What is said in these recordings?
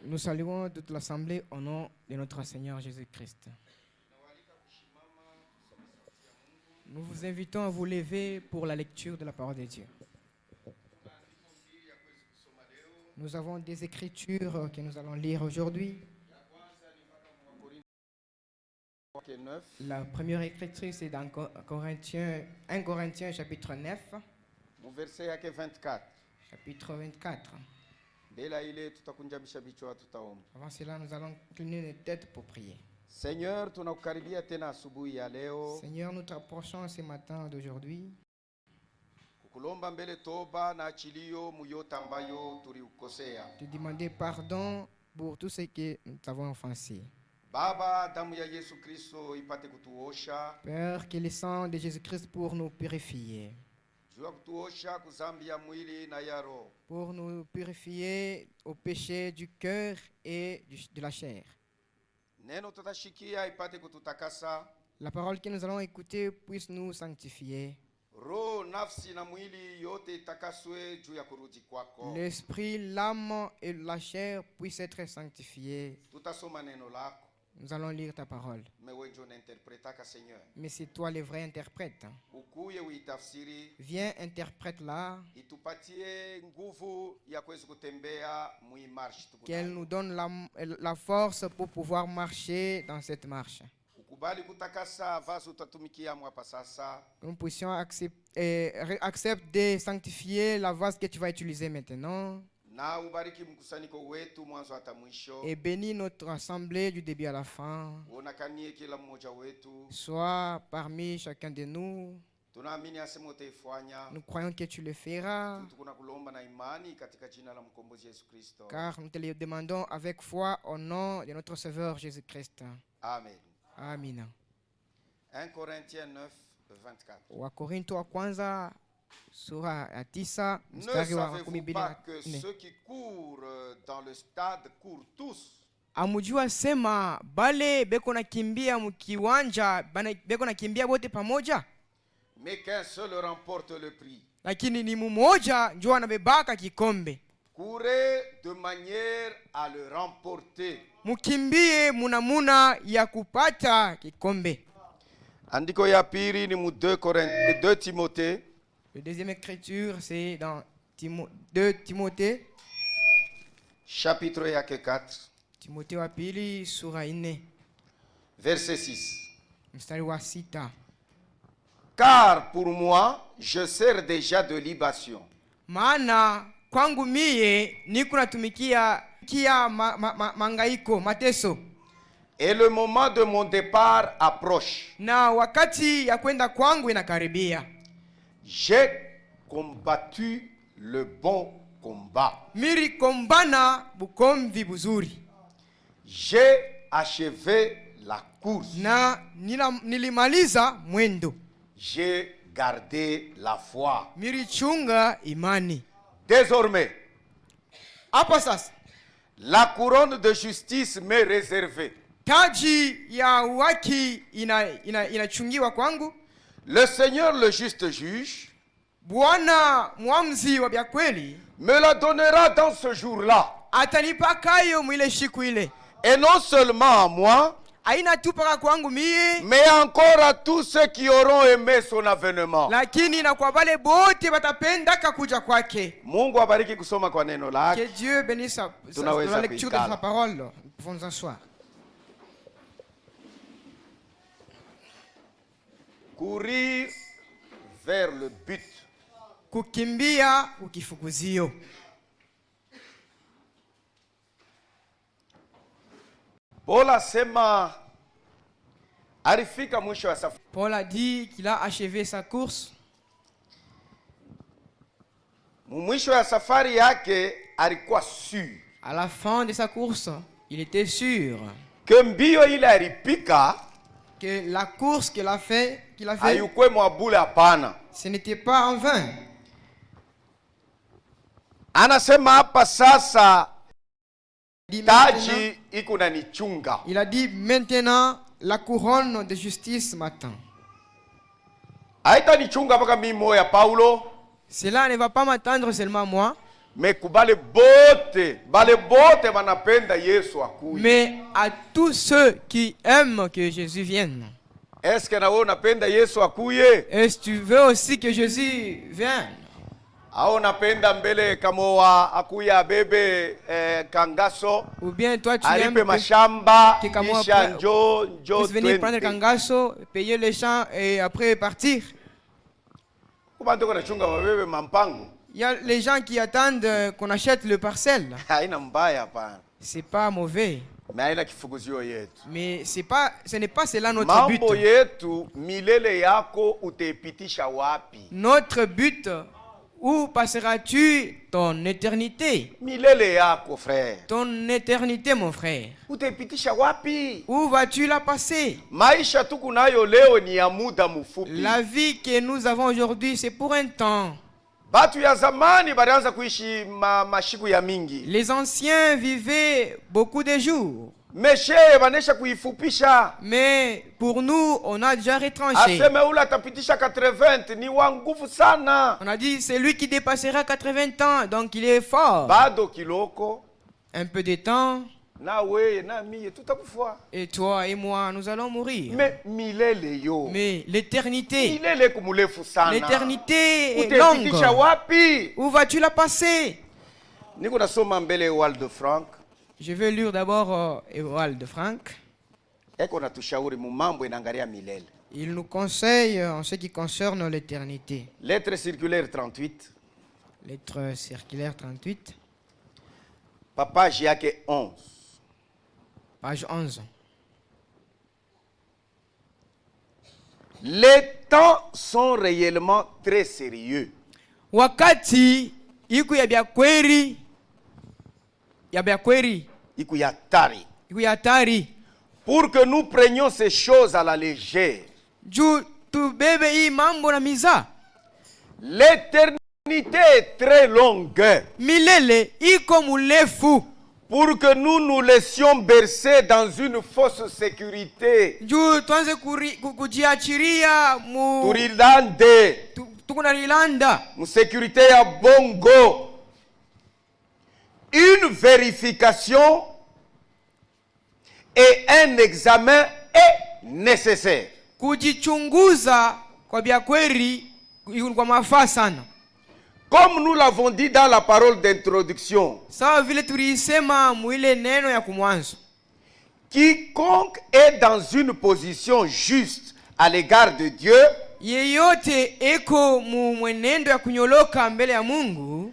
Nous saluons toute l'Assemblée au nom de notre Seigneur Jésus-Christ. Nous vous invitons à vous lever pour la lecture de la parole de Dieu. Nous avons des écritures que nous allons lire aujourd'hui. La première écriture, c'est dans 1 Corinthiens chapitre 9, verset 24. chapitre 24. Avant cela, nous allons incliner les têtes pour prier. Seigneur, tunakukaribia tena asubuhi ya leo. Seigneur, nous t'approchons ce matin d'aujourd'hui. Kukulomba mbele toba na achilio muyota ambayo tuliukosea. Te demander pardon pour tout ce que nous t'avons offensé. Baba, damu ya Yesu Kristo ipate kutuosha. Père, que le sang de Jésus-Christ pour nous purifier. Jua kutuosha kuzambi ya mwili na ya roho. Pour nous purifier au péché du cœur et de la chair. Neno tutashikia ipate kututakasa. La parole que nous allons écouter puisse nous sanctifier. Roho, nafsi na mwili yote itakaswe juu ya kurudi kwako. L'esprit, l'âme et la chair puissent être sanctifiés. Tutasoma neno lako. Nous allons lire ta parole. Mais c'est toi le vrai interprète. Viens, interprète-la. Qu'elle nous donne la force pour pouvoir marcher dans cette marche. Que nous puissions accepter de sanctifier la vase que tu vas utiliser maintenant. Et bénis notre assemblée du début à la fin. Sois parmi chacun de nous. Nous croyons que tu le feras. Car nous te le demandons avec foi au nom de notre Sauveur Jésus-Christ. Amen. Amen. 1 Corinthiens 9, 24. Wakorintho wa kwanza sura ya 9 Ne mstari wa savez-vous pas que ceux qui courent dans le stade courent tous? Amujua sema bale beko na kimbia mkiwanja beko na kimbia wote pamoja, mais qu'un seul remporte le prix. lakini ni mmoja ndio anabebaka kikombe. Courez de manière à le remporter. Mukimbie munamuna ya kupata kikombe. Andiko ya pili ni mu 2 Timothée. La deuxième écriture, c'est dans 2 Timothée. Chapitre 4. Timothée wa pili sura 4. Verset 6. Mstari wa 6. Car pour moi, je sers déjà de libation. Maana kwangu mie niko natumikia mangaiko, mateso. Et le moment de mon départ approche. Na wakati ya kwenda kwangu inakaribia. J'ai combattu le bon combat. Miri kombana bukomvi buzuri. J'ai achevé la course. Na nilimaliza mwendo. J'ai gardé la foi. Miri chunga imani. Désormais, Hapa sasa, la couronne de justice m'est réservée. taji ya haki inachungiwa kwangu. Le Seigneur, le juste juge, Bwana muamzi wa bya kweli me la donnera dans ce jour-là. atanipakayo mwile siku ile. Et non seulement à moi, Aina tu paka kwangu mie, mais encore à tous ceux qui auront aimé son avènement. lakini na kwa wale bote watapenda kuja kwake. Mungu abariki kusoma kwa neno lake. Que Dieu bénisse la lecture de sa parole. Nous pouvons nous asseoir. Courir vers le but. Kukimbia ukifukuzio. Paul asema alifika mwisho wa safari. Paul a dit qu'il a achevé sa course. Mwisho wa safari yake alikuwa sûr. À la fin de sa course, il était sûr Que mbio ile alipika que la course qu'il a fait, hayukwe mwabule hapana. ce n'était pas en vain. Anasema hapa sasa taji iko na nichunga. Il a dit maintenant la couronne de justice m'attend. Haita nichunga mpaka mimi moyo ya Paulo. Cela ne va pas m'attendre seulement moi. Mais à tous ceux qui aiment que Jésus vienne. Est-ce tu veux aussi que Jésus vienne? Ou bien toi tu aimes que Kamoa puisse venir prendre le kangaso, payer les champs et après partir? Il y a les gens qui attendent qu'on achète le parcelle. C'est pas mauvais. Mais ce n'est pas cela notre but. Notre but, où passeras-tu ton éternité? Ton éternité, mon frère. Où vas-tu la passer? La vie que nous avons aujourd'hui, c'est pour un temps. Les anciens vivaient beaucoup de jours. Mais pour nous, on a déjà retranché. On a dit, c'est lui qui dépassera 80 ans, donc il est fort. Un peu de temps. Et toi et moi, nous allons mourir. Mais l'éternité, l'éternité est longue. Où vas-tu la passer? Je vais lire d'abord Ewald de Frank. Il nous conseille en ce qui concerne l'éternité. Lettre circulaire 38. Lettre circulaire 38. Papa Jacques 11. Page 11. Les temps sont réellement très sérieux. Wakati iku ya bya kweli. Ya bya kweli. Iku ya tari. Iku ya tari. Pour que nous prenions ces choses à la légère. Ju tu bebe hii mambo na miza. L'éternité est très longue. Milele iko mulefu. Pour que nous nous laissions bercer dans une fausse sécurité. Ju tuanze kujiachiria mu turilande. Tukunarilanda. Mu sécurité ya bongo. Une vérification et un examen est nécessaire. Kujichunguza kwa bya kweli kwa mafaa sana. Comme nous l'avons dit dans la parole d'introduction. Sawa vile tulisema mwile neno ya kumwanzo. Quiconque est dans une position juste à l'égard de Dieu, yeyote eko mwenendo ya kunyoloka mbele ya Mungu,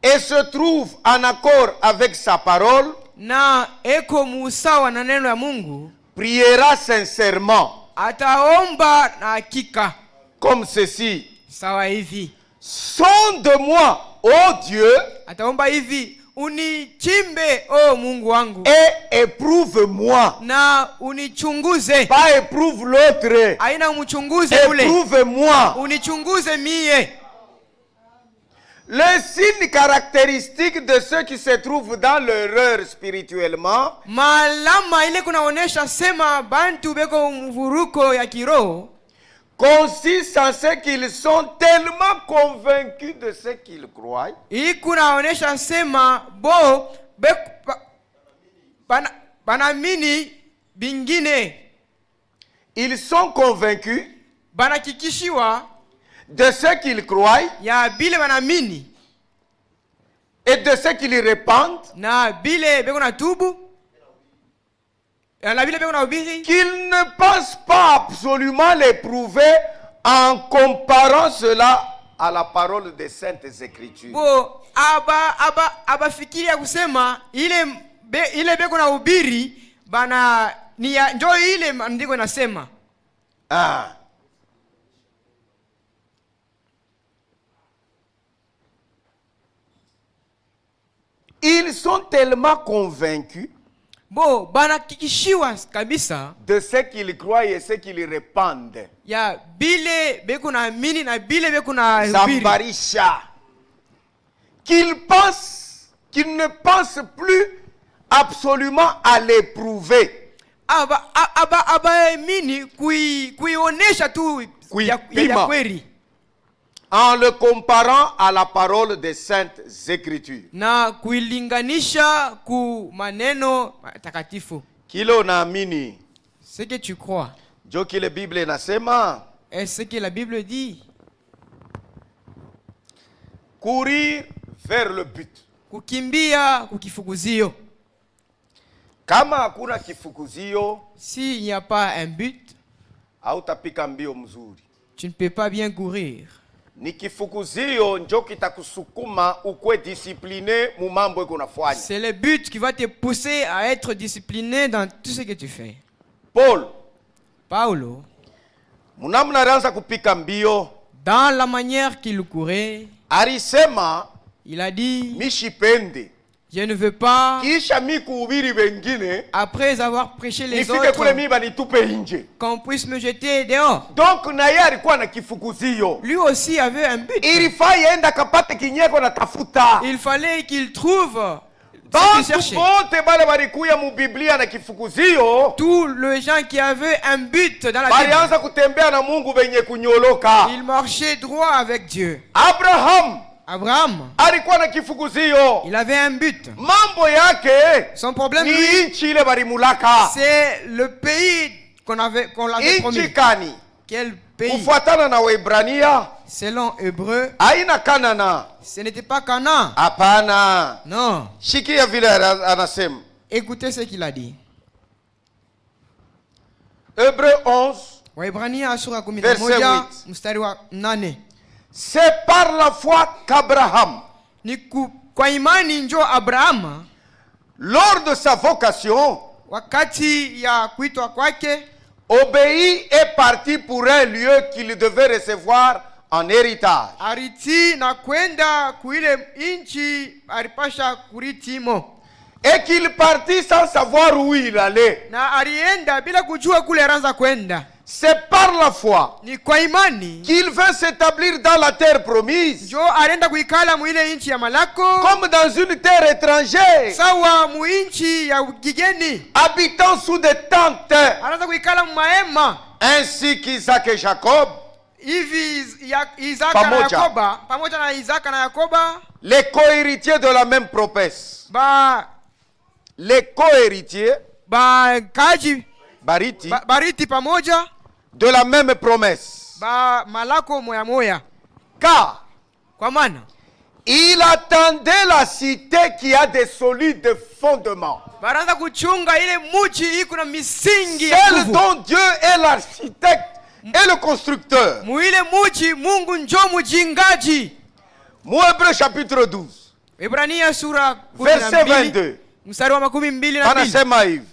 et se trouve en accord avec sa parole, na eko musawa na neno ya Mungu, priera sincèrement, ataomba na hakika, comme ceci. Sawa hivi. Sonde-moi, ô Dieu, ataomba hivi, unichimbe o Mungu wangu, et éprouve-moi. Na unichunguze. Pas éprouve l'autre. Aina umchunguze ule. Éprouve-moi. Unichunguze mie. Le signe caractéristique de ceux qui se trouvent dans l'erreur spirituellement, malama ile kunaonesha sema bantu beko mvuruko ya kiroho, consiste en ce qu'ils sont tellement convaincus de ce qu'ils croient. Ikunaonesha sema bo banamini bingine. Ils sont convaincus banakikishiwa de ce qu'ils croient ya bile banamini et de ce qu'ils répandent, na bile beko na tubu la bile beko na ubiri, qu'ils ne pensent pas absolument l'éprouver en comparant cela à la parole des saintes écritures. Bo aba fikiri ya kusema ile beko na ubiri bana ni njoo ile andiko nasema. Ils sont tellement convaincus bo banakikishiwa kabisa de ce qu'ils croient et ce qu'ils répandent. Ya bile beko na amini na bile beko na zambarisha. Qu'ils ne pensent plus absolument à l'éprouver. Aba amini kuionesha tu ya kweli. en le comparant à la parole des saintes écritures. Na kuilinganisha ku maneno takatifu. Kilo naamini. Ce que tu crois. Jo kile Bible inasema. Est-ce que la Bible dit? Courir vers le but. Kukimbia kukifukuzio. Kama hakuna kifukuzio, s'il n'y a pas un but, hautapika mbio mzuri. Tu ne peux pas bien courir. Ni kifukuzio njo kitakusukuma ukwe discipliné mu mambo yako unafanya. C'est le but qui va te pousser à être discipliné dans tout ce que tu fais. Paulo, munamna alianza kupika mbio, dans la manière qu'il courait, alisema, il a dit, mishipende, je ne veux pas, kisha mi kuhubiri wengine, après avoir prêché les autres, qu'on puisse me jeter dehors. Donc na yeye alikuwa na kifukuzio. Lui aussi avait un but. Ilifai enda kapate kinyeko na tafuta. Il fallait qu'il trouve tous les gens qui avaient un but dans la vie, ils marchaient droit avec Dieu. Abraham, il avait un but. Son problème, c'est le pays qu'on l'avait promis. Quel pays? Selon Hébreu, ce n'était pas Canaan. Non. Écoutez ce qu'il a dit. Hébreu 11, verset 8. C'est par la foi qu'Abraham, lors de sa vocation, obéit et partit pour un lieu qu'il devait recevoir en héritage. Et qu'il partit sans savoir où il allait. C'est par la foi qu'il veut s'établir dans la terre promise, comme dans une terre étrangère, habitant sous des tentes, ainsi qu'Isaac et Jacob, les co-héritiers de la même promesse. Les co-héritiers bariti pamoja de la même promesse. Malako moya moya. Car kwa maana il attendait la cité qui a des solides fondements. Baraza kuchunga ile muji iko na misingi ya nguvu. Celle dont Dieu est l'architecte et le constructeur. Muile muji Mungu njo mujingaji. Mu Hébreux chapitre 12. Ebrania sura 12. Verset 22. Mstari wa 22. Anasema hivi.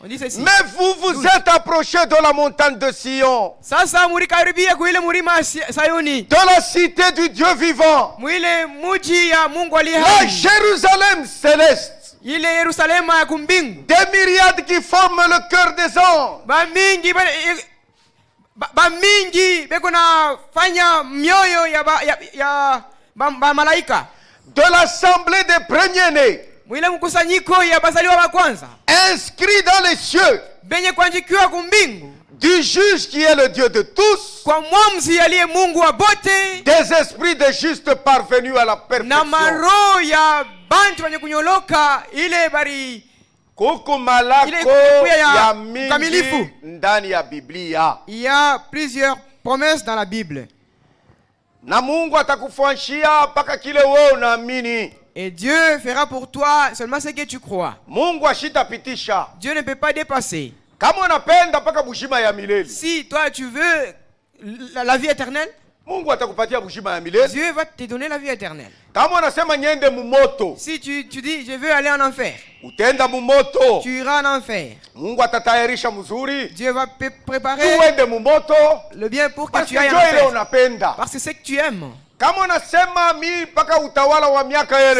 Mais vous êtes approchés de la montagne de Sion, de la cité du Dieu vivant, la Jérusalem céleste, des myriades qui forment le cœur des anges, de l'assemblée des premiers-nés, inscrit dans les cieux, du juge qui est le Dieu de tous, des esprits de justes parvenus à la perfection. Il y a plusieurs promesses dans la Bible. Et Dieu fera pour toi seulement ce que tu crois. Dieu ne peut pas dépasser. Si toi tu veux la vie éternelle, Dieu va te donner la vie éternelle. Si tu dis je veux aller en enfer, tu iras en enfer. Dieu va préparer le bien pour que tu ailles en enfer. Parce que c'est ce que tu aimes.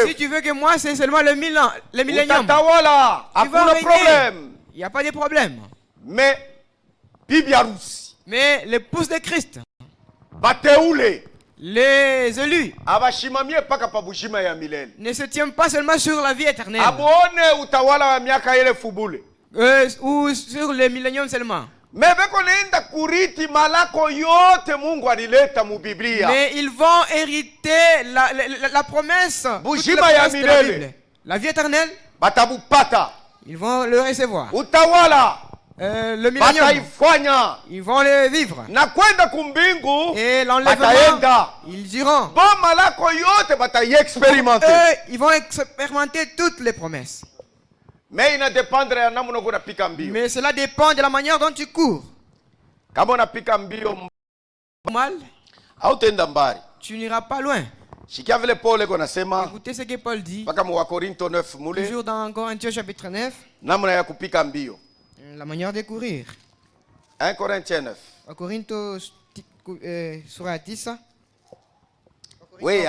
Si tu veux que moi c'est seulement le millénium, il n'y a pas de problème. Mais l'épouse de Christ, les élus, ne se tiennent pas seulement sur la vie éternelle ou sur le millénium seulement. Mais ils vont hériter la promesse de la Bible. La vie éternelle, ils vont le recevoir. Le millénium, ils vont le vivre. Et l'enlèvement, ils iront. Eux, ils vont expérimenter toutes les promesses. Mais cela dépend de la manière dont tu cours. Mal, tu n'iras pas loin. Écoutez ce que Paul dit. Toujours dans Corinthiens chapitre 9. La manière de courir. 1 Corinthiens 9. Corinto sura 10. Oui,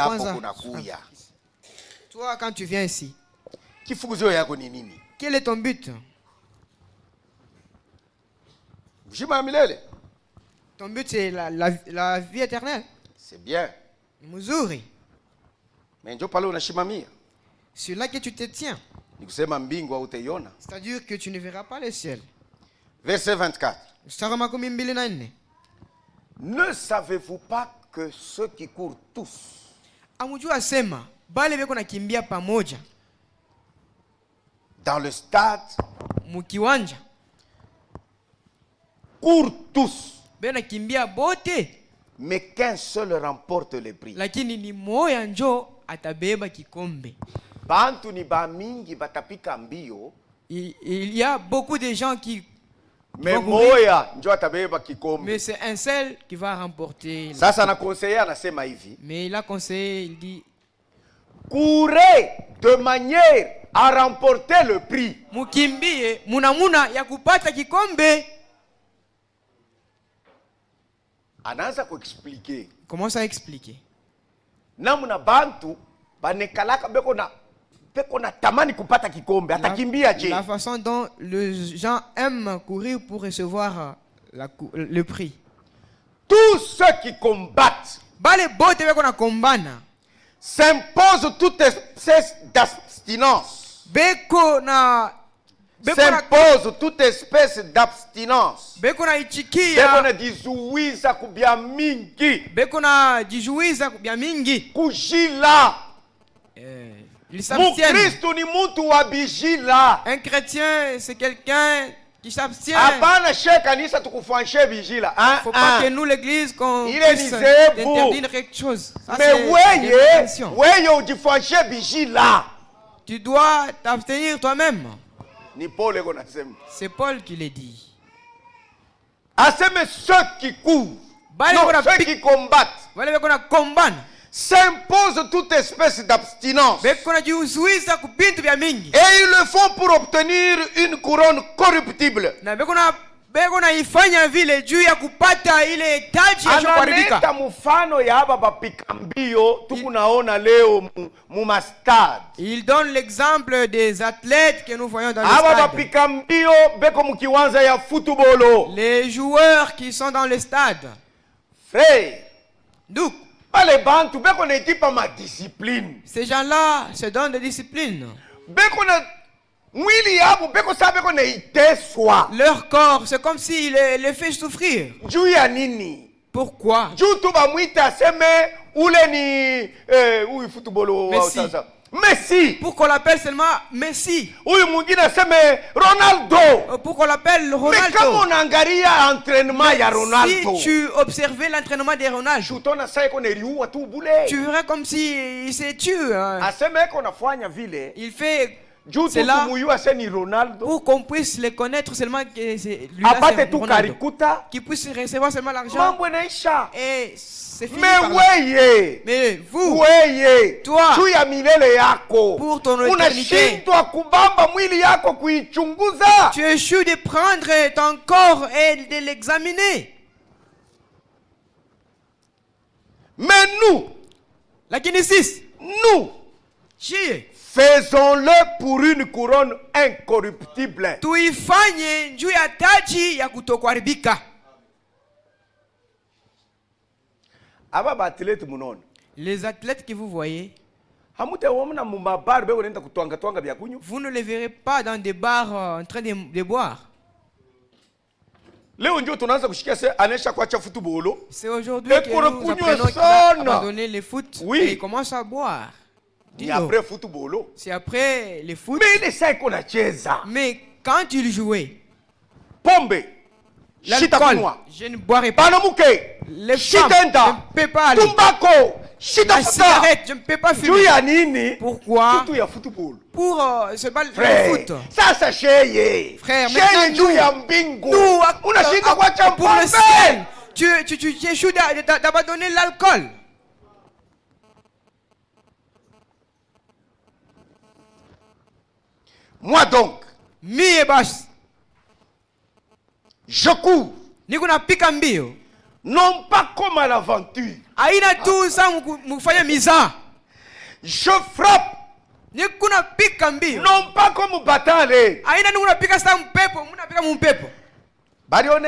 toi, quand tu viens ici, quel est ton but? Ton but, c'est la vie éternelle. C'est bien. Muzuri. Mais je parle de c'est là que tu te tiens. C'est-à-dire que tu ne verras pas le ciel. Verset 24. Ne savez-vous pas que ceux qui courent tous dans le stade courent tous, mais qu'un seul remporte le prix? Il y a beaucoup de gens qui mais c'est un seul qui va remporter. Mais il a conseillé, il dit, courez de manière à remporter le prix. Commence à expliquer. La façon dont les gens aiment courir pour recevoir le prix. Tous ceux qui combattent s'imposent toute espèce d'abstinence. S'impose toute espèce d'abstinence. Kujila. Ils s'abstiennent. Un chrétien, c'est quelqu'un qui s'abstient. Il ne faut pas que nous, l'église, qu'on puisse interdire quelque chose. Ça, tu dois t'abstenir toi-même. C'est Paul qui l'a dit. Ceux qui courent, ceux qui combattent, s'impose toute espèce d'abstinence. Et ils le font pour obtenir une couronne corruptible. Il donne l'exemple des athlètes que nous voyons dans le stade. Les joueurs qui sont dans le stade. Donc, ces gens-là se donnent des disciplines. Leur corps, c'est comme s'il les fait souffrir. Pourquoi? Messi. Pour qu'on l'appelle seulement Messi. Ronaldo. Pour qu'on l'appelle Ronaldo. Si tu observais l'entraînement de Ronaldo, tu verrais comme si il se tue. Il fait cela pour qu'on puisse le connaître seulement que c'est lui Ronaldo, qui puisse recevoir seulement l'argent. Et c'est fini. Mais vous, toi, pour ton éternité, tu échoues de prendre ton corps et de l'examiner. Mais nous, faisons-le pour une couronne incorruptible. Les athlètes que vous voyez, vous ne les verrez pas dans des bars en train de boire. C'est aujourd'hui que nous apprenons qu'il a abandonné le foot et il commence à boire. C'est après le foot. Mais quand il jouait, l'alcool, je ne boirais pas. Les femmes, je ne peux pas aller. La cigarette, je ne peux pas fumer. Pourquoi? Pour se battre le foot. Frère, nous, pour le ciel, tu échoues d'abandonner l'alcool. Moi donc, je cours. Non pas comme à l'aventure. Je frappe. Non pas comme bataille.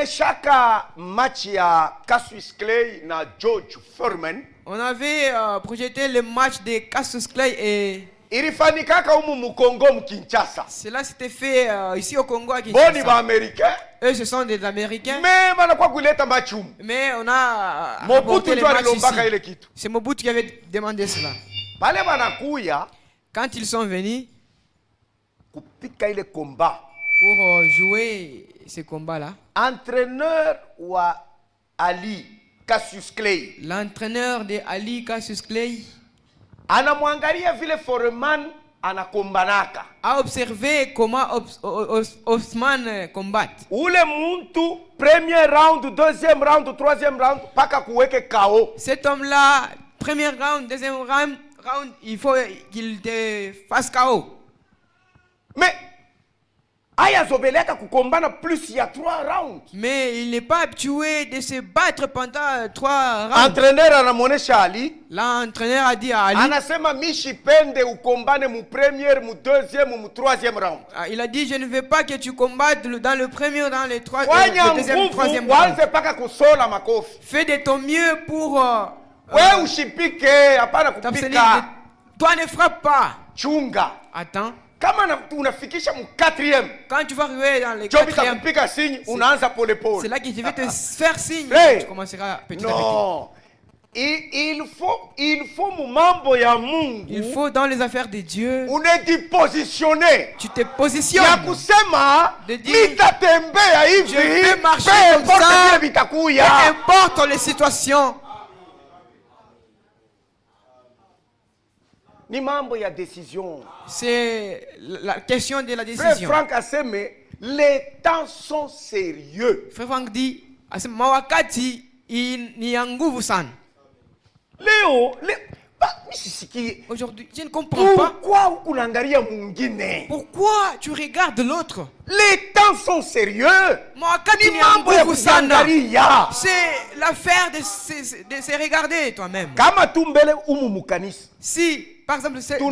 Chaque match à Cassius Clay na George Foreman. On avait projeté le match de Cassius Clay et cela s'était fait ici au Congo à Kinshasa. Eux, ce sont des Américains. Mais on a apporté le match ici. C'est Mobutu qui avait demandé cela. Quand ils sont venus pour jouer ce combat-là, l'entraîneur de Ali Cassius Clay a observé comment Osman combat. Premier round, deuxième round, troisième round, KO. Cet homme-là, premier round, deuxième round, il faut qu'il te fasse KO. Mais plus il y a 3 rounds. Mais il n'est pas habitué de se battre pendant 3 rounds. L'entraîneur a dit à Ali. Il a dit, je ne veux pas que tu combattes dans le premier, dans le deuxième, troisième round. Fais de ton mieux pour t'abstenir. Toi ne frappe pas. Attends. Quand tu vas arriver dans le 4e, c'est là que je vais te faire signe. Tu commenceras petit à petit. Il faut dans les affaires de Dieu. Tu te positionnes. De dire, je vais marcher comme ça. Peu importe les situations. C'est la question de la décision. Frère Franck a dit, mais les temps sont sérieux. Frère Franck dit, mawakati ni ya nguvu sana. Aujourd'hui, je ne comprends pas. Pourquoi tu regardes l'autre? Les temps sont sérieux. C'est l'affaire de se regarder toi-même. Si, par exemple, c'est dans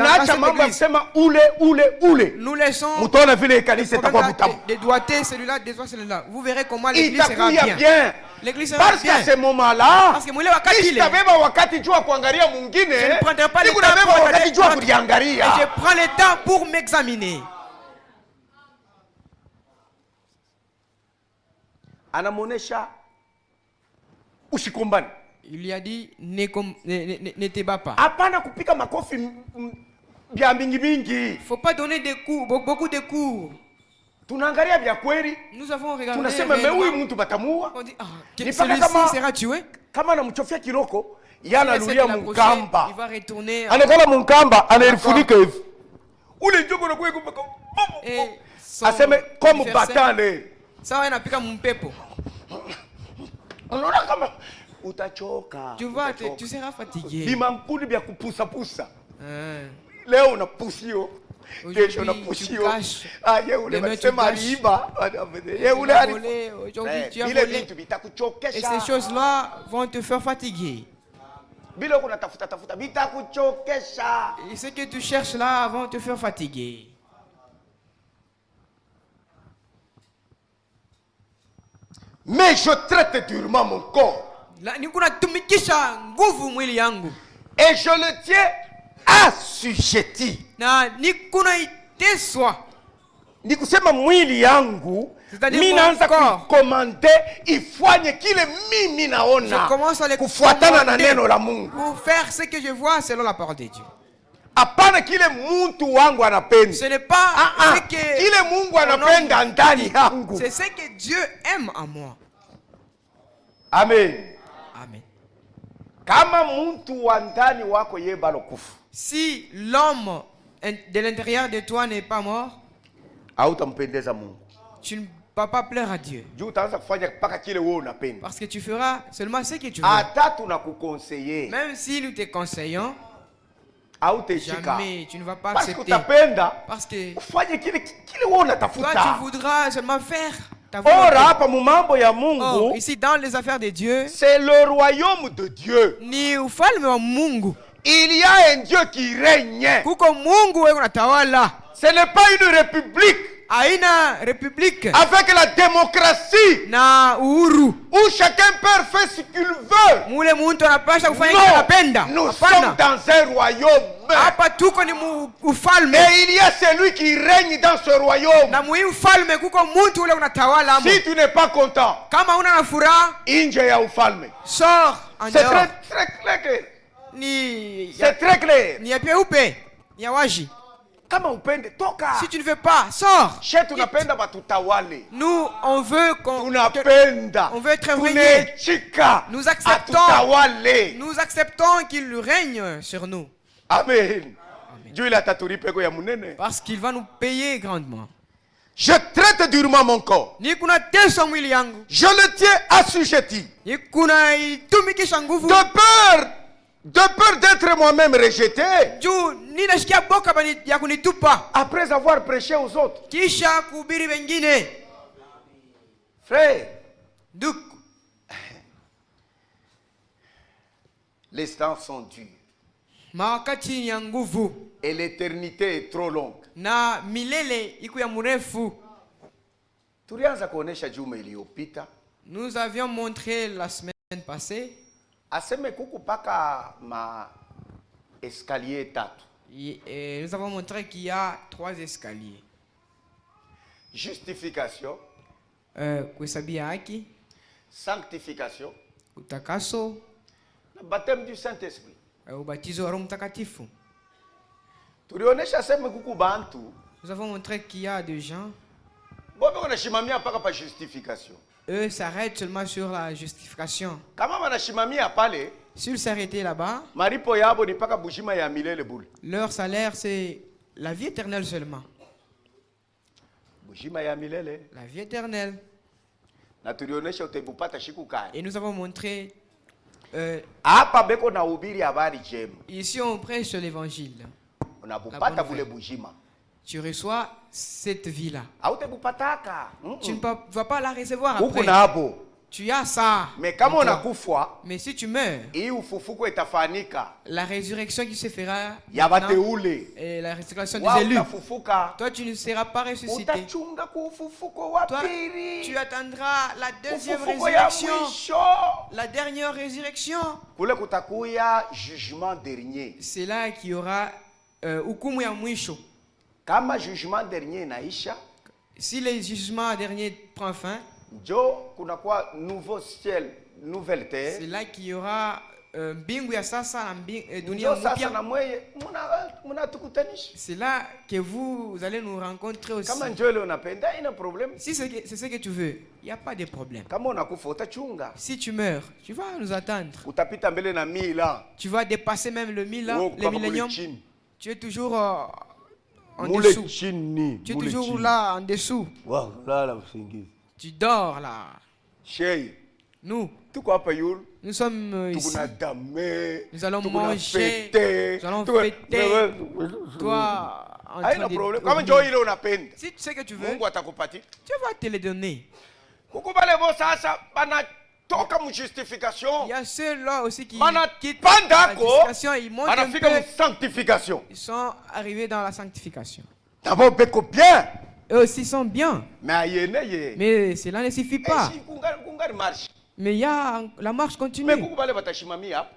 nous laissons de doigter celui-là, de doigter celui-là. Vous verrez comment l'église sera bien. L'église sera bien. Parce qu'à ce moment-là, je ne prendrai pas le temps pour et je prends le temps pour m'examiner. Il lui a dit, ne te bats pas. Il ne faut pas donner des coups, beaucoup de coups. Nous avons regardé. On dit, celui-ci sera tué. Il va retourner. Comme battant. Ça va napika mpepo. Tu vois, tu seras fatigué. Leo unapusio. Kesho unapusio. Demain tu caches. Aujourd'hui tu as volé. Et ces choses-là vont te faire fatiguer. Et ce que tu cherches là vont te faire fatiguer. Mais je traite durement mon corps. Et je le tiens assujetti. ni kusema mwili yangu mimi naanza kukomande ifanye kile mimi naona kufuatana na neno la Mungu. Pour faire ce que je vois selon la parole de Dieu. Apana kile mtu wangu anapenda. Ce n'est pas ce que kile Mungu anapenda ndani yangu. C'est ce que Dieu aime en moi. Amen. Amen. Kama mtu wa ndani wako yebalo kufu. Si l'homme de l'intérieur de toi n'est pas mort, tu ne vas pas plaire à Dieu. Parce que tu feras seulement ce que tu veux. Même si nous te conseillons, jamais tu ne vas pas accepter. Parce que toi tu voudras seulement faire ta volonté. Or, ici dans les affaires de Dieu, c'est le royaume de Dieu. Ni ufalme wa Mungu. Il y a un Dieu qui règne. Kuko Mungu wewe unatawala. Ce n'est pas une république. Haina république. Avec la démocratie. Na uhuru. Où chacun peut faire ce qu'il veut. Mule muntu anapasha kufanya kile anapenda. Nous sommes dans un royaume. Hapa tuko ni ufalme. Et il y a celui qui règne dans ce royaume. Na mwi ufalme kuko muntu ule unatawala hapo. Si tu n'es pas content. Kama una na furaha, nje ya ufalme. Sors en dehors. C'est très clair. C'est très clair. Ni yapie upe, ni waji. Kama upende toka. Si tu ne veux pas, sors. Nous on veut qu'on on veut être régné. Nous acceptons qu'il règne sur nous. Amen. Parce qu'il va nous payer grandement. Je traite durement mon corps. Je le tiens assujetti. De peur d'être moi-même rejeté. Après avoir prêché aux autres. Frère. Les temps sont durs. Et l'éternité est trop longue. Nous avions montré la semaine passée. Et nous avons montré qu'il y a 3 escaliers. Justification. Sanctification. Utakaso. Le baptême du Saint-Esprit. Ubatizo wa Roho Mtakatifu. Nous avons montré qu'il y a des gens. Eux s'arrêtent seulement sur la justification. S'ils s'arrêtaient là-bas, leur salaire c'est la vie éternelle seulement. La vie éternelle. Et nous avons montré ici on prêche sur l'évangile. Tu reçois cette vie-là. Tu ne vas pas la recevoir après. Tu as ça. Mais si tu meurs, la résurrection qui se fera et la résurrection des élus, toi tu ne seras pas ressuscité. Toi, tu attendras la deuxième résurrection, la dernière résurrection. C'est là qu'il y aura hukumu ya mwisho. Si le jugement dernier prend fin, nouveau ciel, nouvelle terre. C'est là qu'il y aura mbingu ya sasa na dunia mpya. C'est là que vous allez nous rencontrer aussi. Si c'est ce que tu veux, il n'y a pas de problème. Si tu meurs, tu vas nous attendre. Tu vas dépasser même le 1000 ans, le millénium. Tu es toujours en dessous. Tu es toujours là en dessous. Tu dors là. Nous sommes ici. Nous allons manger. Nous allons fêter. Toi, en train de... Si tu sais que tu veux, Dieu va te le donner. Il y a ceux-là aussi qui quittent la justification. Ils montent un peu. Ils sont arrivés dans la sanctification. Bien. Eux aussi sont bien. Mais cela ne suffit pas. Mais il y a la marche continue. Mais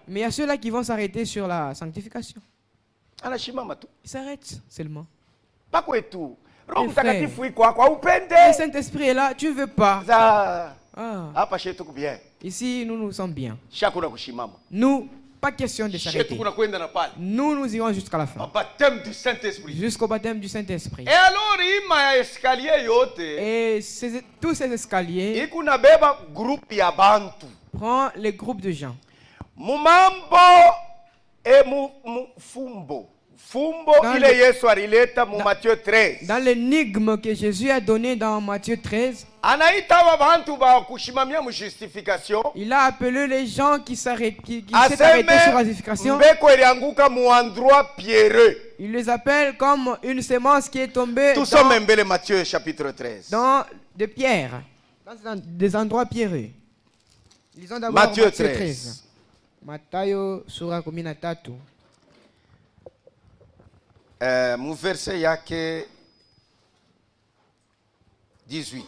il y a ceux-là qui vont s'arrêter sur la sanctification. Ils s'arrêtent seulement. Roho Mtakatifu iko kwa upende. Le Saint-Esprit est là, tu ne veux pas. Hapa shetu bien. Ici, nous nous sommes bien. Shakuna kushimama. Nous, pas question de s'arrêter. Shetu kuna kwenda na pale. Nous irons jusqu'à la fin. Au baptême du Saint-Esprit. Jusqu'au baptême du Saint-Esprit. Et alors, ima ya escalier yote. Et tous ces escaliers. Ikuna beba groupe ya bantu. Prends les groupes de gens. Mumambo et mufumbo. Fumbo ile Yesu alileta mu Matthieu 13. Dans l'énigme que Jésus a donné dans Matthieu 13. Anaita wa bantu ba kushimamia mu justification. Il a appelé les gens qui s'est arrêtés sur la justification. Mbeko ilianguka mu endroit pierreux. Il les appelle comme une semence qui est tombée dans Matthieu chapitre 13. Dans des pierres, dans des endroits pierreux. Lisons d'abord Matthieu 13. Mathayo sura 13. Mon verset yake 18.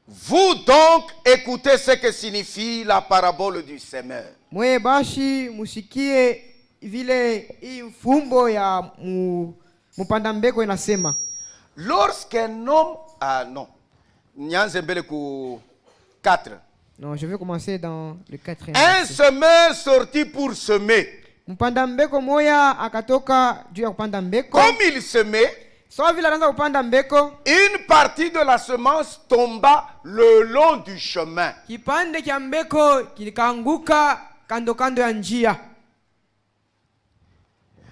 Vous donc écoutez ce que signifie la parabole du semeur. Bashi musikie vile fumbo ya mupanda mbeko inasema. Lorsqu'un homme non. Nyanze mbele ku 4. Non, je vais commencer dans le 4e. Un semeur sorti pour semer. Mpanda mbeko moya akatoka juu ya kupanda mbeko. Comme il semait, une partie de la semence tomba le long du chemin. Kipande cha mbeko kikaanguka kando kando ya njia.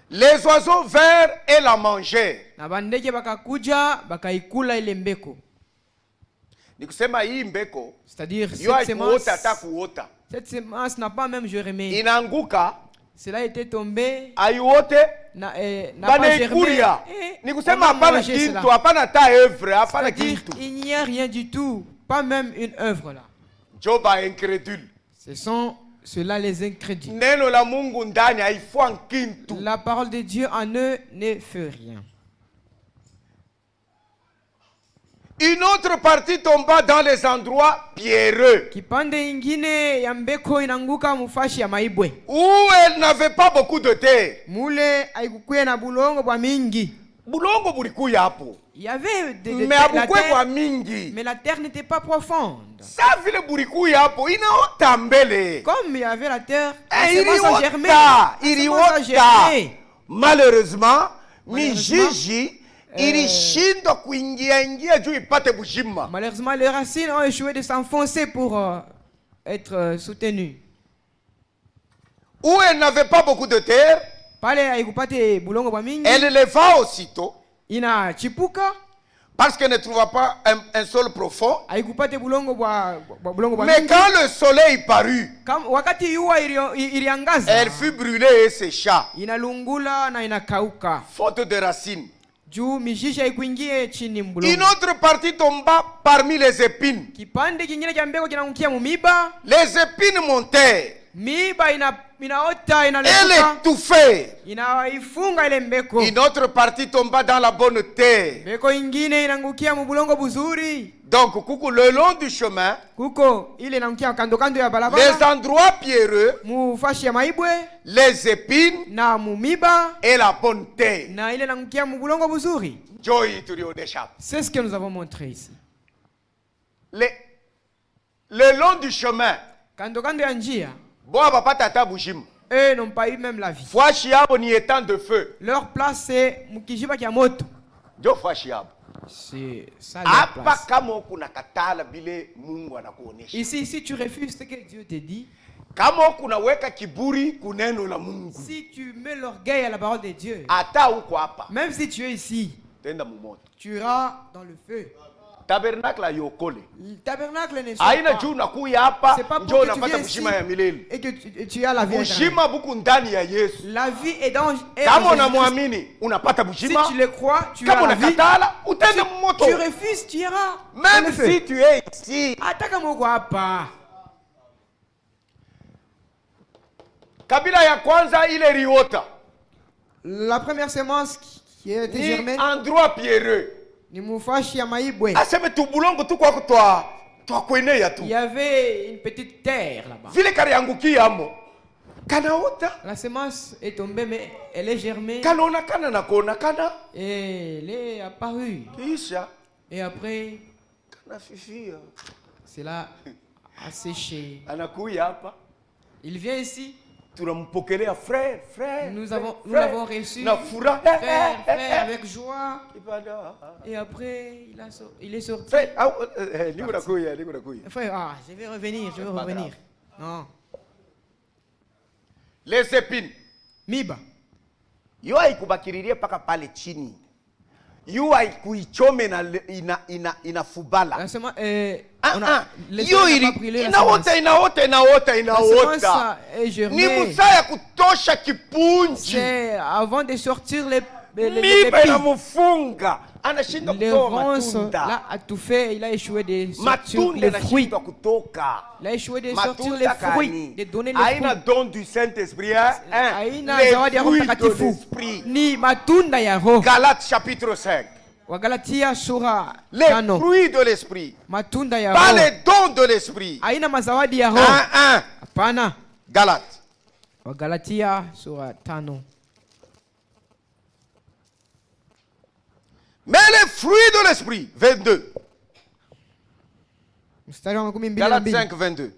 Les oiseaux vinrent et la mangèrent. Na bandege bakakuja bakaikula ile mbeko. Nikusema hii mbeko, c'est-à-dire cette semence n'a pas même germé. Inanguka. Cela a été tombé. Ayote n'a pas germé. Il n'y a rien du tout, pas même une œuvre là. Job incrédule. Ce sont ceux-là les incrédules. La parole de Dieu en eux ne fait rien. Une autre partie tomba dans les endroits pierreux. Où elle n'avait pas beaucoup de terre. Il y avait la terre, mais la terre n'était pas profonde. Comme il y avait la terre, malheureusement, malheureusement, les racines ont échoué de s'enfoncer pour être soutenues. Où elle n'avait pas beaucoup de terre, elle leva aussitôt. Parce qu'elle ne trouva pas un sol profond. Mais quand le soleil parut, elle fut brûlée et sécha. Faute de racines. Une autre partie tomba parmi les épines. Les épines montèrent. Elle étouffait. Une autre partie tomba dans la bonne terre. Donc, le long du chemin, les endroits pierreux, les épines et la bonne terre. C'est ce que nous avons montré ici. Le long du chemin, eux n'ont pas eu même la vie. Leur place c'est Mukijiba Kiamoto. C'est ça leur place. Ici, si tu refuses ce que Dieu te dit, si tu mets l'orgueil à la parole de Dieu, même si tu es ici, tu iras dans le feu. Tabernacle n'est pas. C'est pas pour que tu viennes ici et que tu as la vie éternelle. La vie est dans Jésus. Si tu le crois, tu as la vie. Si tu refuses, tu iras. Même si tu es ici. Kabila ya kwanza ile riota. La première semence qui a été germée. Endroit pierreux. Il y avait une petite terre là-bas. La semence est tombée, mais elle est germée. Et elle est apparue. Et après, cela a séché. Il vient ici. Nous l'avons reçu. Frère, avec joie. Et après, il est sorti. Frère, je vais revenir. Non. Les épines. Miba. Yo haikubakiririe paka pale chini. Yo haikuichome ina fubala. Yo inaota. Ni musaya kutosha kipunji. C'est avant de sortir les miba inamufunga. Les ronces, là, a tout fait, il a échoué de sortir les fruits. Il a échoué de sortir les fruits, de donner les fruits. Aina don du Saint-Esprit, les fruits ni matunda ya roho. Galates chapitre 5. Wagalatia sura les fruits de l'esprit. Matunda ya roho. Pas les dons de l'esprit. Aina mazawadi ya roho. Hapana. Galates. Wagalatia sura 5. Mais les fruits de l'esprit, 22. Galates 5, 22.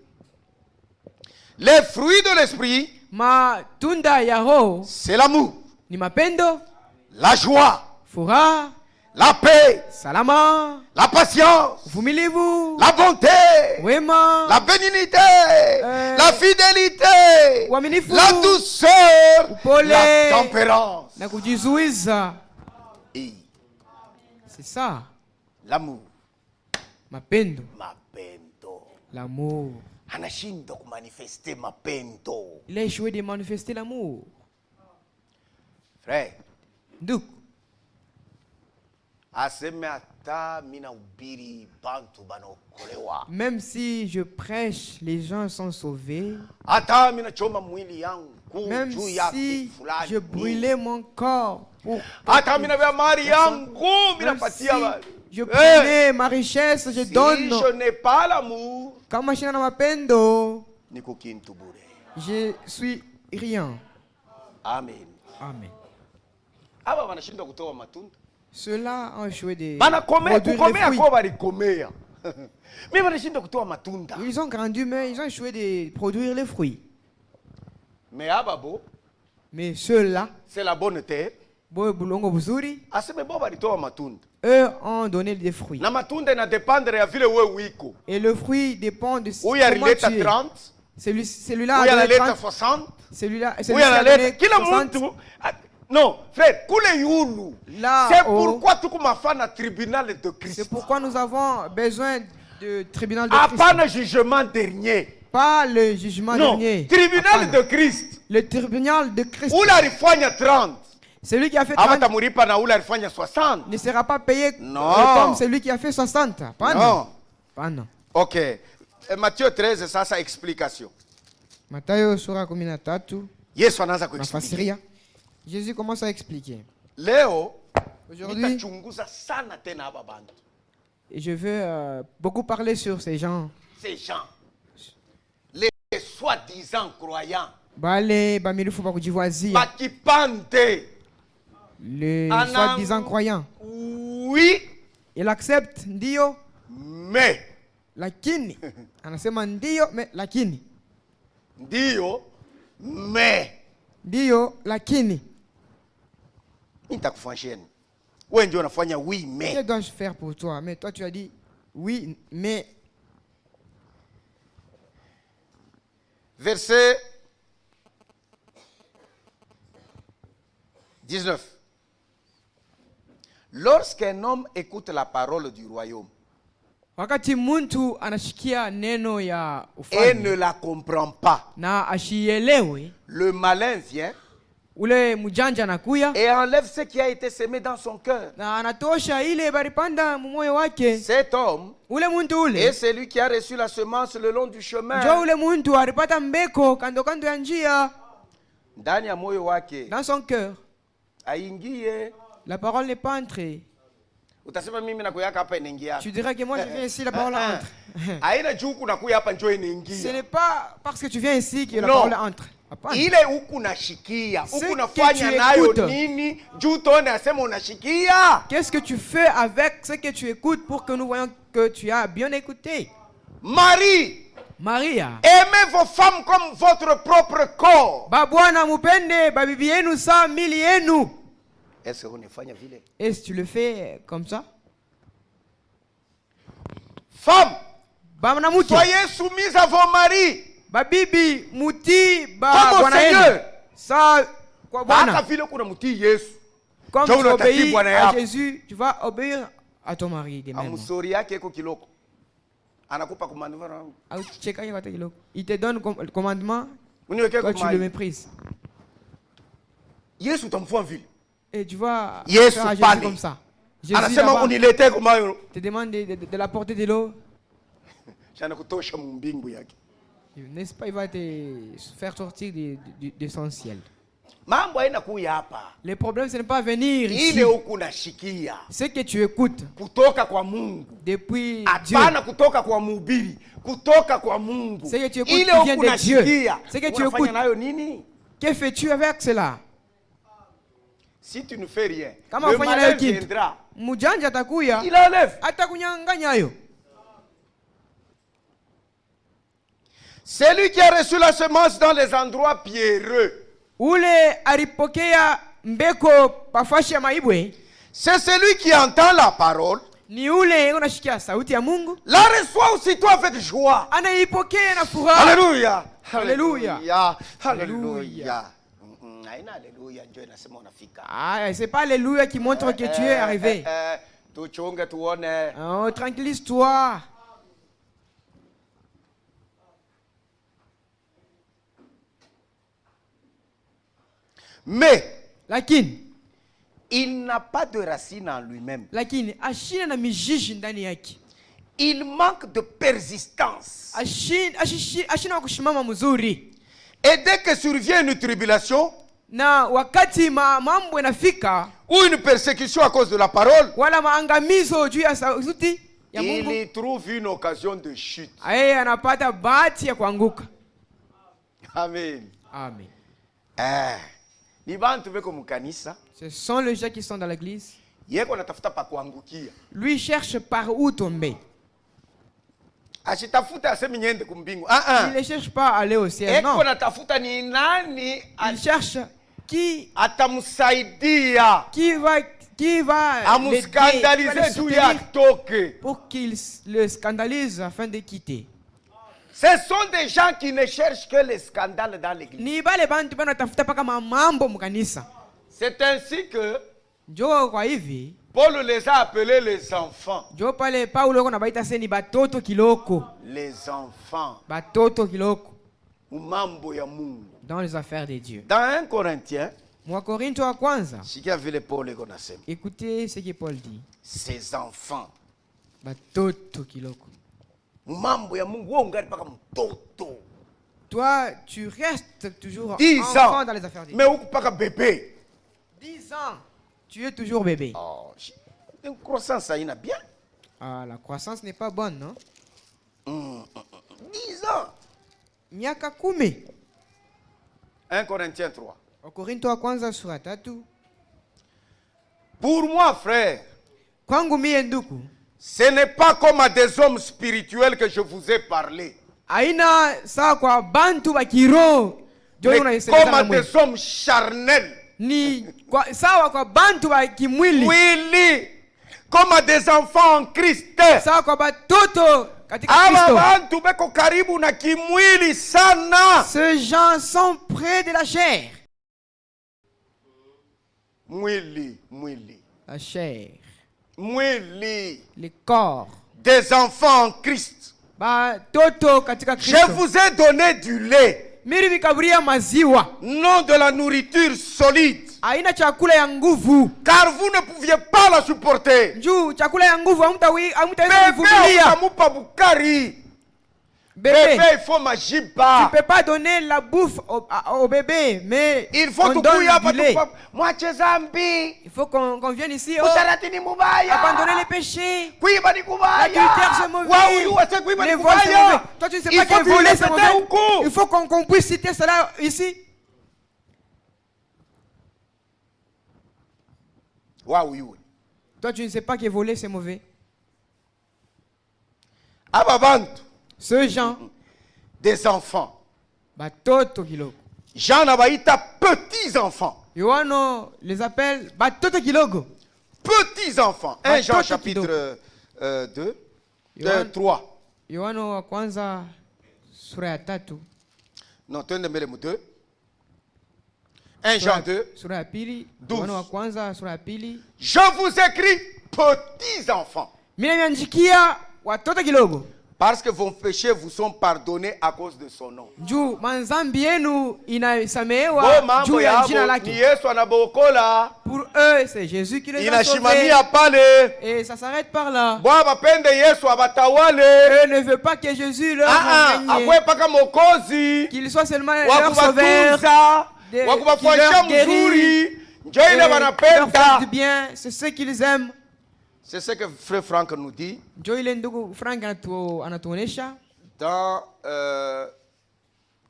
Les fruits de l'esprit, c'est l'amour, ni mapendo, la joie, furaha, la paix, salama, la patience, uvumilivu, la bonté, wema, la bénignité, la fidélité, uaminifu, la douceur, upole, la tempérance. Na kujizuiza. C'est ça. L'amour. Mapendo. Mapendo. L'amour. Anashindwa kumanifester mapendo. Il a échoué de manifester l'amour. Frère. Nduk. Aseme ata mina ubiri bantu banaokolewa. Même si je prêche, les gens sont sauvés. Ata mina choma mwili yangu. Même si je brûlais mon corps. Même si je prenais ma richesse, je donne. Si je n'ai pas l'amour, je suis rien. Amen. Amen. Ceux-là ont échoué de produire les fruits. Ils ont grandi, mais ils ont échoué de produire les fruits. Mais ceux-là, c'est la bonne terre. Eux ont donné des fruits. Et le fruit dépend de ce que tu es. Celui-là a donné 30. Celui-là a donné 60. Non, frère, c'est pourquoi tu as tribunal de Christ. C'est pourquoi nous avons besoin de tribunal de Christ. Pas le jugement dernier. Pas le jugement dernier. Tribunal de Christ. Le tribunal de Christ. Où la rifogne 30. Celui qui a fait 30 ne sera pas payé comme celui qui a fait 60. Non. Ok. Matthieu 13, ça explication. Mathayo sura 13. Yesu anaanza kuexpliquer. Jésus commence à expliquer. Leo, aujourd'hui, et je veux beaucoup parler sur ces gens. Ces gens. Les soi-disant croyants. Les soi-disant croyants. Oui. Il accepte ndio. Mais. Lakini. Anasema ndio mais lakini. Ndio mais. Ndio lakini. Nitakufanyia. Wewe ndio unafanya oui mais. Que dois-je faire pour toi? Mais toi tu as dit oui mais. Verset 19. Lorsqu'un homme écoute la parole du royaume wakati muntu anashikia neno ya ufalme et ne la comprend pas, na ashielewe, le malin vient ule mjanja anakuya et enlève ce qui a été semé dans son cœur. Na anatosha ile baripanda mumoyo wake. Cet homme ule muntu ule et celui qui a reçu la semence le long du chemin. Jo ule muntu alipata mbeko kando kando ya njia. Ndani ya moyo wake. Dans son cœur. Aingie. La parole n'est pas entrée. Tu dirais que moi je viens ici, la parole entre. Ce n'est pas parce que tu viens ici que la parole entre. Qu'est-ce que tu fais avec ce que tu écoutes pour que nous voyons que tu as bien écouté? Maria, aimez vos femmes comme votre propre corps. Est-ce que tu le fais comme ça? Femmes, soyez soumises à vos maris. Comme au Seigneur. Comme tu obéis à Jésus, tu vas obéir à ton mari. Il te donne le commandement, toi tu le méprises. Et tu vas faire à Jésus comme ça. Jésus te demande de l'apporter de l'eau. N'est-ce pas, il va te faire sortir d'essentiel. Le problème, ce n'est pas venir ici. C'est que tu écoutes depuis Dieu. C'est que tu écoutes qui vient de Dieu. C'est que tu écoutes. Que fais-tu avec cela? Si tu ne fais rien, le malheur viendra. Il enlève. Celui qui a reçu la semence dans les endroits pierreux, c'est celui qui entend la parole, la reçoit aussitôt avec joie. Alléluia. Alléluia. Alléluia. Ah, c'est pas alléluia qui montre que tu es arrivé. Oh, tranquillise-toi. Mais lakini il n'a pas de racine en lui-même. Lakini ashina na mizizi ndani yake. Il manque de persistance. Ashina kushimama mzuri. Et dès que survient une tribulation, na wakati mambo yanafika, ou une persécution à cause de la parole, wala maangamizo juu ya sauti ya Mungu, il y trouve une occasion de chute. Anapata bahati ya kuanguka. Amen. Amen. Ce sont les gens qui sont dans l'église. Lui cherche par où tomber. Il ne cherche pas à aller au ciel. Non. Il cherche qui va l'aider pour qu'il le scandalise afin de quitter. Ce sont des gens qui ne cherchent que les scandales dans l'église. C'est ainsi que Paul les a appelés les enfants. Les enfants. Dans les affaires de Dieu. Dans 1 Corinthiens, écoutez ce que Paul dit. Ces enfants. Toi, tu restes toujours enfant dans les affaires de Dieu. Mais pas bébé. 10 ans, tu es toujours bébé. Oh, une croissance, ça y est bien. Ah, la croissance n'est pas bonne, non? 10 ans. Miaka kumi. 1 Corinthiens 3. Wakorintho wa kwanza sura 3. Pour moi, frère, kwangu mie ndugu, ce n'est pas comme à des hommes spirituels que je vous ai parlé. Aina sawa kwa bantu wa kiroho. Mais comme à des hommes charnels. Ni sawa kwa bantu wa kimwili. Oui, comme à des enfants en Christ. Sawa kwa batoto katika Kristo. Bantu beko karibu na kimwili sana. Ces gens sont près de la chair. Mwili. La chair. Mwili. Le corps. Des enfants en Christ. Batoto katika Kristo. Je vous ai donné du lait. Maziwa. Non de la nourriture solide. Aina chakula ya nguvu. Car vous ne pouviez pas la supporter. Juu chakula ya nguvu hamtaweza kuvumilia. Bukari. Bébé, il faut majiba. Tu peux pas donner la bouffe au bébé, mais il faut on donne du lait. Il faut qu'on vienne ici. Abandonner les péchés. L'adultère c'est mauvais. Les vols c'est mauvais. Toi tu ne sais pas que voler c'est mauvais. Il faut qu'on puisse citer cela ici. Toi tu ne sais pas que voler c'est mauvais. Ce genre des enfants. Jean abaita petits enfants. Yohano les appelle batoto kilogo. Petits enfants. 1 Jean chapitre 2, 3. Yohano wa kwanza sura ya 3. Non, twende mbele mu 2. 1 Jean 2. Sura ya pili. Yohano wa kwanza sura ya pili. Je vous écris petits enfants. Mimi niandikia watoto kidogo. Parce que vos péchés vous sont pardonnés à cause de son nom. Juu manzambi yenu inasamehewa juu ya jina lake. Ni Yesu anabokola. Pour eux, c'est Jésus qui les a sauvés. Inashimamia pale. Et ça s'arrête par là. Bwa bapende Yesu abatawale. Eux ne veut pas que Jésus leur règne. Akwe paka mokozi. Qu'il soit seulement leur sauveur. Wakubafanyisha mzuri. Njo ile wanapenda. Du bien, c'est ce qu'ils aiment. C'est ce que frère Franck nous dit. Dans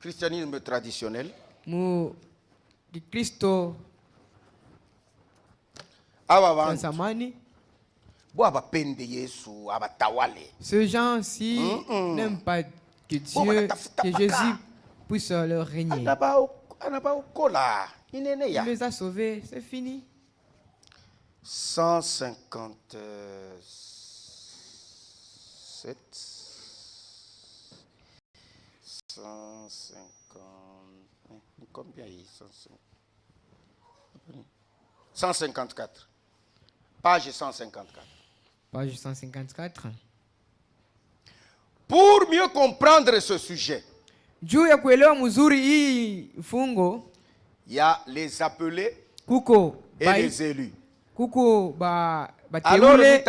christianisme traditionnel. Ce gens-ci n'aiment pas que Dieu, que Jésus puisse leur régner. Il les a sauvés, c'est fini. 157. 150. Combien il y a 154. Page 154. Page 154. Pour mieux comprendre ce sujet, il y a les appelés et les élus. Kuko bateule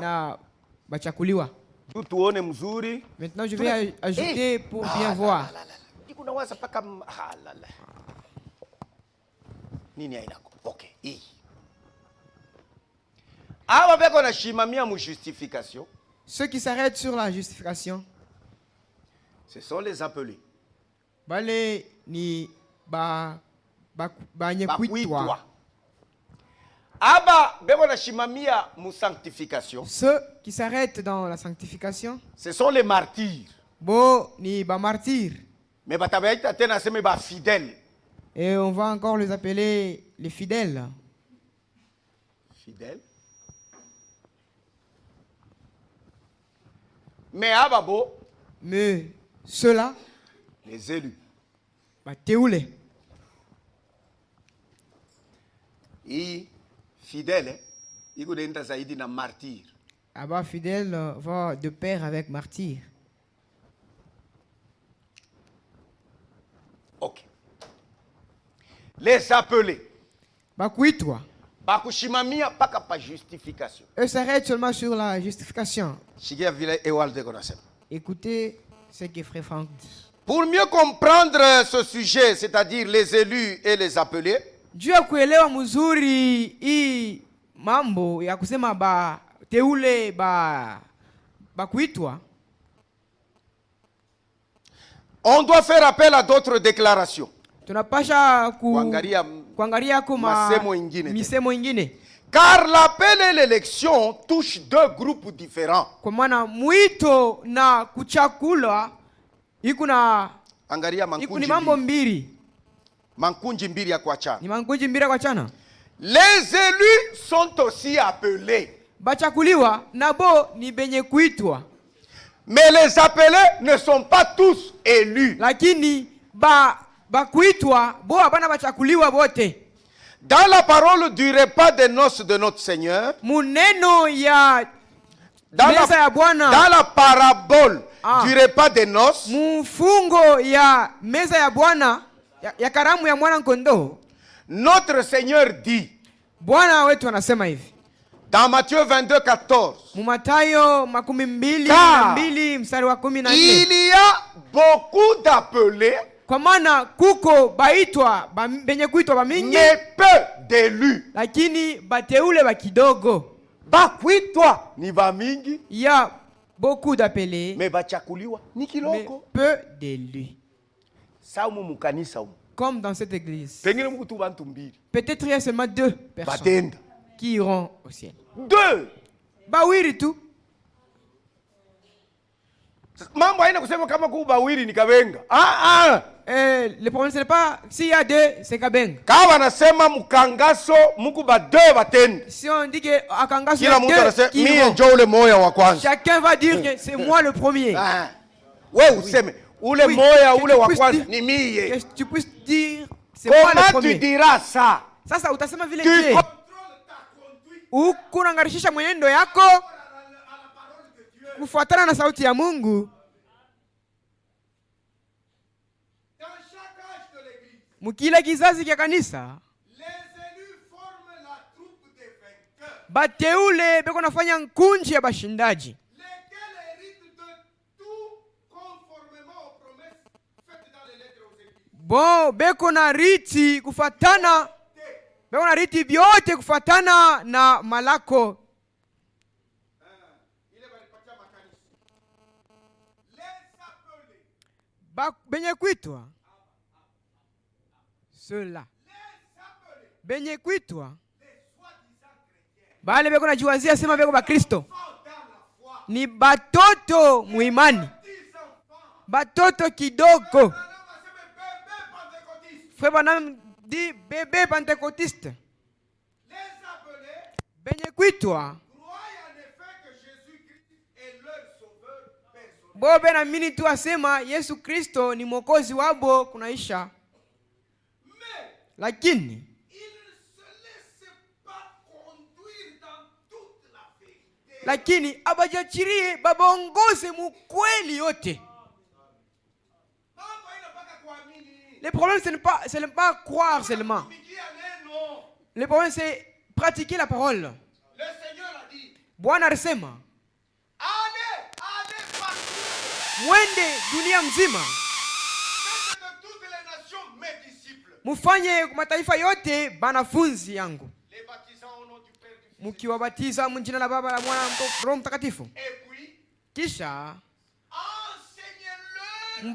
na bachakuliwa. Maintenant je vais ajouter pour bien voir. Ceux qui s'arrêtent sur la justification, ce sont les appelés. Bale ni banyekuitwa. Ceux qui s'arrêtent dans la sanctification, ce sont les martyrs. Ni ba martyrs. Mais fidèles. Et on va encore les appeler les fidèles. Fidèles. Mais ceux-là, les élus. Teoule. Fidèle, il y a martyr. Fidèle va de pair avec martyr. Ok. Les appelés. Bakuitwa. Bakushimamia paka pa justification. Eux s'arrêtent seulement sur la justification. Écoutez ce que Frère Franck dit. Pour mieux comprendre ce sujet, c'est-à-dire les élus et les appelés, juu ya kuelewa mzuri hii mambo ya kusema teule kuitwa, on doit faire appel à d'autres déclarations. Tunapasha kuangalia misemo ingine. Car l'appel et l'élection touchent deux groupes différents. Kwa maana mwito na kuchakula ikuna mambo mbili. Mankunji mbili ya kuachana. Ni mankunji mbili ya kuachana. Les élus sont aussi appelés. Bachakuliwa nabo ni benye kuitwa. Mais les appelés ne sont pas tous élus. Lakini kuitwa bo abana bachakuliwa bote. Dans la parole du repas des noces de notre Seigneur, muneno ya meza ya Bwana, dans la parabole du repas des noces, mfungo ya meza ya Bwana ya karamu ya mwana kondoo, notre Seigneur dit, Bwana wetu anasema hivi, Dans Matthieu 22, 14. Il y a beaucoup d'appelés. Mais peu d'élus. Bakuitwa ni bamingi. Il y a beaucoup d'appelés. Mais bachakuliwa ni kiloko. Peu d'élus. Mukanisa. Comme dans cette église. Peut-être il y a seulement 2 personnes qui iront au ciel. 2. Bah oui, tout. Le problème, ce n'est pas s'il y a 2, c'est Kabenga. Si on dit qu'à Kangaso, il y a 2 qui iront, chacun va dire que c'est moi le premier. Ule moya ule wa kwanza ni mie. Que tu puisses dire c'est moi le premier. Tu diras ça? Sasa utasema vile je? Ukunangarishisha mwenendo yako kufuatana na sauti ya Mungu. Mukila kizazi kia kanisa, bateule beko nafanya nkunji ya bashindaji. Bon, beko na riti kufatana, beko na riti vyote kufatana na malako. Benye kuitwa cela. Benye kuitwa bale beko na jiwazia sema beko ba Kristo. Ni batoto muimani. Batoto kidogo. Frère Branham dit bébé pentecôtiste. Benye kuitwa bobe na mini tu asema Yesu Kristo ni mwokozi wabo kunaisha. Lakini abajachirie babaongoze mukweli yote. Le problème, ce n'est pas croire seulement. Le problème, c'est pratiquer la parole. Le Seigneur a dit. Bwana alisema, allez partout. Mwende dunia mzima. Faites de toutes les nations mes disciples. Mufanye mataifa yote banafunzi yangu. Les baptisants au nom du Père du Fils. Mukiwabatiza mjina la Baba la Mwana na Roho Mtakatifu. Et puis, kisha enseignez-le.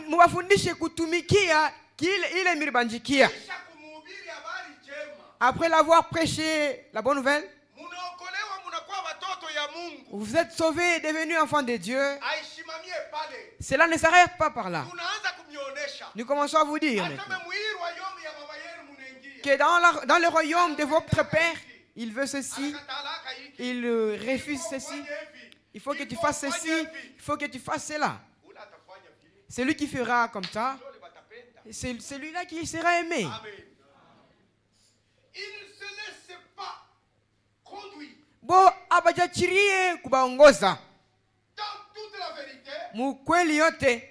Mubafundishe kutumikia ile miribanjikia. Après l'avoir prêché la bonne nouvelle, vous êtes sauvés et devenus enfants de Dieu. Cela ne s'arrête pas par là. Nous commençons à vous dire que dans le royaume de votre Père, il veut ceci, il refuse ceci. Il faut que tu fasses ceci, il faut que tu fasses cela. C'est lui qui fera comme ça. C'est celui-là qui sera aimé. Amen. Il ne se laisse pas conduire. Bo abajachirie kubaongoza. Dans toute la vérité. Mukweli yote. Et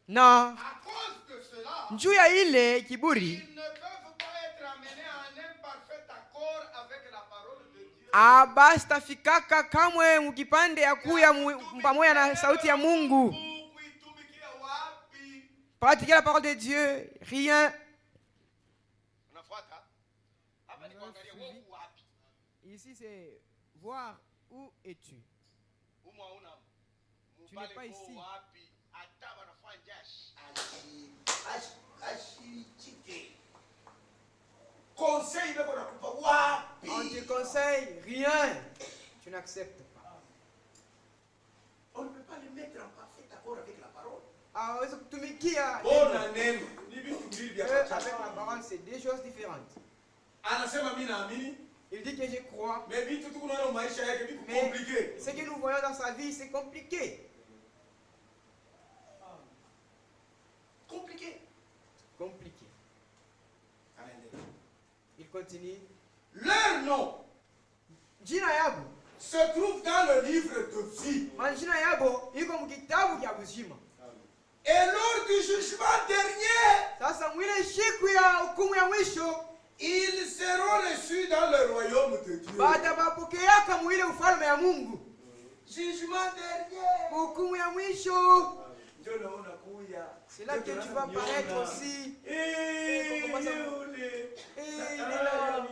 na à cause de cela, juu ya ile kiburi, ils ne peuvent pas être amenés à un imparfait accord avec la parole de Dieu. Abastafikaka kamwe mukipande ya kuya pamoja na sauti ya Mungu. Pratiquer la parole de Dieu, rien. Ici c'est voir où es-tu. Tu n'es pas ici. On te conseille rien. Tu n'acceptes pas. On ne peut pas les mettre en parfait accord avec la parole. Avec la parole, c'est deux choses différentes. Il dit que je crois. Mais ce que nous voyons dans sa vie, c'est compliqué. Compliqué. Il continue. Leur nom se trouve dans le livre de vie. Et lors du jugement dernier, ils seront reçus dans le royaume de Dieu. Jugement dernier. C'est là que tu vas paraître aussi. Il est là.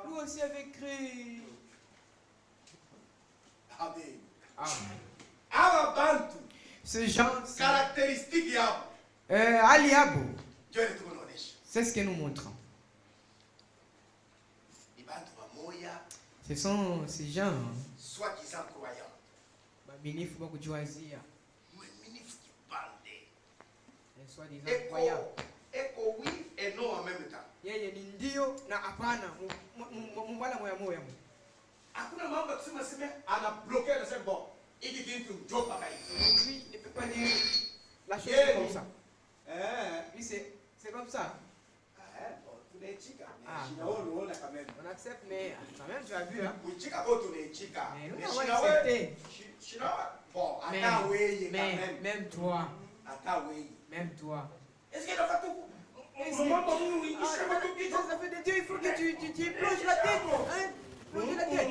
Lui aussi avait cru. Amen. Ce genre caractéristique Aliabo. C'est ce que nous montrons. Ce sont ces gens. Soi-disant croyants. Ministre beaucoup de choisir. Soi-disant croyants. Écho oui et non en même temps. Yeye ni ndio na hapana. Mbala moya moya. Hakuna mambo kusema sema ana bloqué le c'est bon. Il dit qu'il faut job pareil. Lui ne peut pas dire la chose comme ça. Lui c'est comme ça. On accepte, mais quand même tu as vu hein. Mais même toi. Même toi. Est-ce qu'il a fait tout? Ça fait de Dieu, il faut que tu plonges la tête. Hein? Plonge la tête.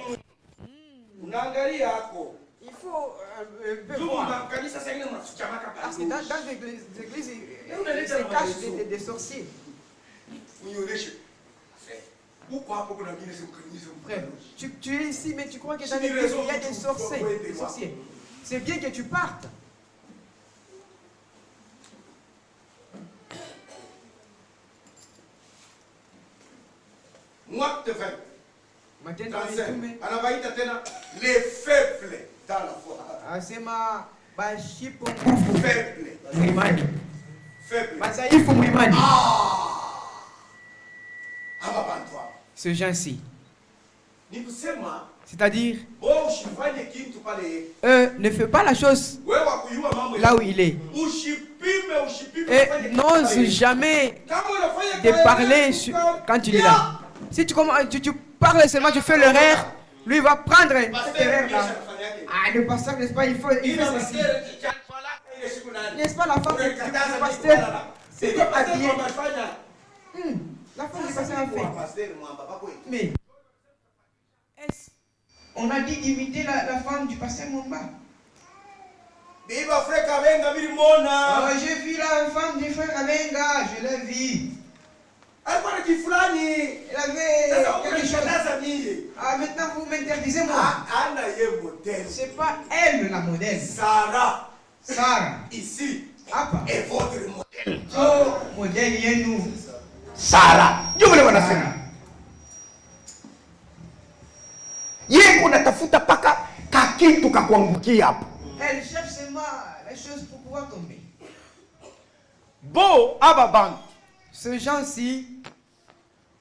Il faut voir. Parce que dans les églises, ils se cachent des sorciers. Frère, tu es ici, mais tu crois que dans l'église, il y a des sorciers. C'est bien que tu partes. Les faibles dans la foi. Ce gens-ci. C'est-à-dire, eux ne font pas la chose là où il est. Et n'ose jamais de parler quand il est là. Si tu parles seulement, tu fais l'erreur, lui il va prendre cette erreur-là. Ah, le pasteur, n'est-ce pas, il fait ceci. N'est-ce pas la femme du pasteur? C'était habillé. La femme du pasteur a fait. Mais, on a dit d'imiter la femme du pasteur Momba. J'ai vu la femme du frère Abenga, je l'ai vue. Elle avait quelque chose. Ah, maintenant vous m'interdisez moi. C'est pas elle la modèle. Sarah. Ici. Et votre modèle. Oh, modèle, il est nous. Sarah. Elle cherche seulement les choses pour pouvoir tomber. Bo ababan. Ce gens-ci,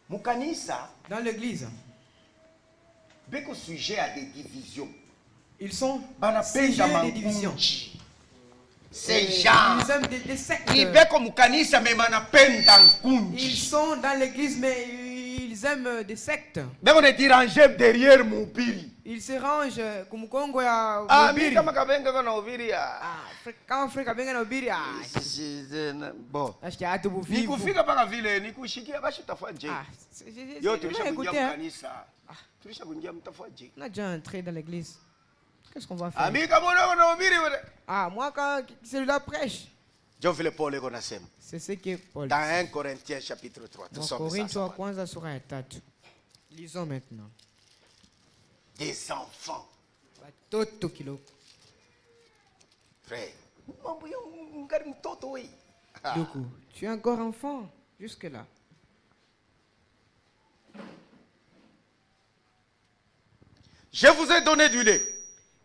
dans l'église, sujet à des divisions. Ils sont sujets à des divisions. Ces gens, ils aiment des sectes. Ils sont dans l'église, mais ils aiment des sectes. Ils se rangent comme Congo ya Ubiri. Quand frère Kabenga na Ubiri, bon. On a déjà entré dans l'église. Qu'est-ce qu'on va faire? Moi quand celui-là prêche. C'est ce que Paul. Dans 1 Corinthiens chapitre 3. Lisons maintenant. Des enfants. Frère. Tu es encore enfant jusque-là. Je vous ai donné du lait.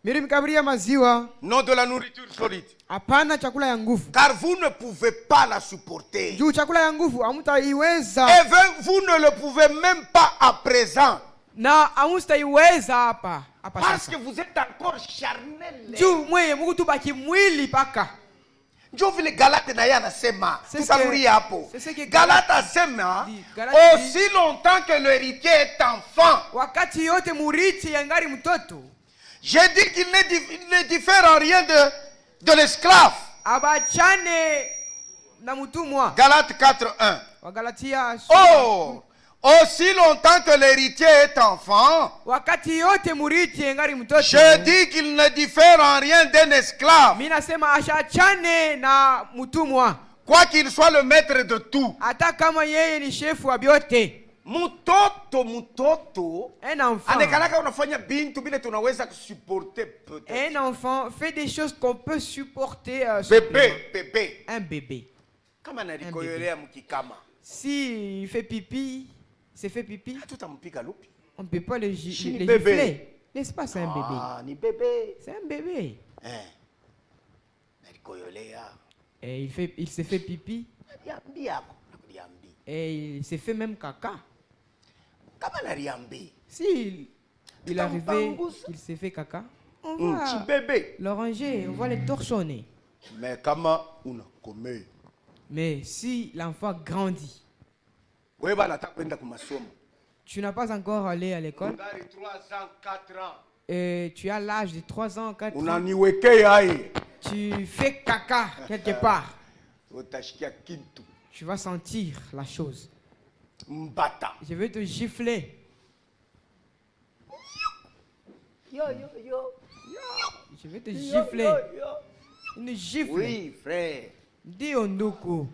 Non de la nourriture solide. Car vous ne pouvez pas la supporter. Et vous ne le pouvez même pas à présent. Parce que vous êtes encore charnel. Galate asema aussi longtemps que l'héritier est enfant. J'ai dit qu'il ne diffère en rien de l'esclave. abachane na mutumwa. Galates 4:1. Wagalatia. Oh, aussi longtemps que l'héritier est enfant, wakati yote murithi ngari mtoto, je dis qu'il ne diffère en rien d'un esclave. Mimi nasema ashachane na mutumwa, quoi qu'il soit le maître de tout. Hata kama yeye ni shefu wa vyote. Mutoto un enfant, anekalaka unafanya bintu bile tunaweza supporter peut-être. Un enfant fait des choses qu'on peut supporter. Bébé. Un bébé. Kama nalikoyolea mukikama. Si il fait pipi, c'est fait pipi. On ne peut pas le gifler. N'est-ce pas, c'est un bébé. Ah, ni bébé. C'est un bébé. Et il s'est fait pipi. Et il s'est fait même caca. Si il est arrivé qu'il s'est fait caca, on va le ranger, on va le torchonner. Mais si l'enfant grandit, tu n'as pas encore allé à l'école, et tu as l'âge de 3 ans, 4 ans, tu fais caca quelque part, tu vas sentir la chose. Je vais te gifler. Je vais te gifler. Une gifle. Oui, frère. Dis Ondoko.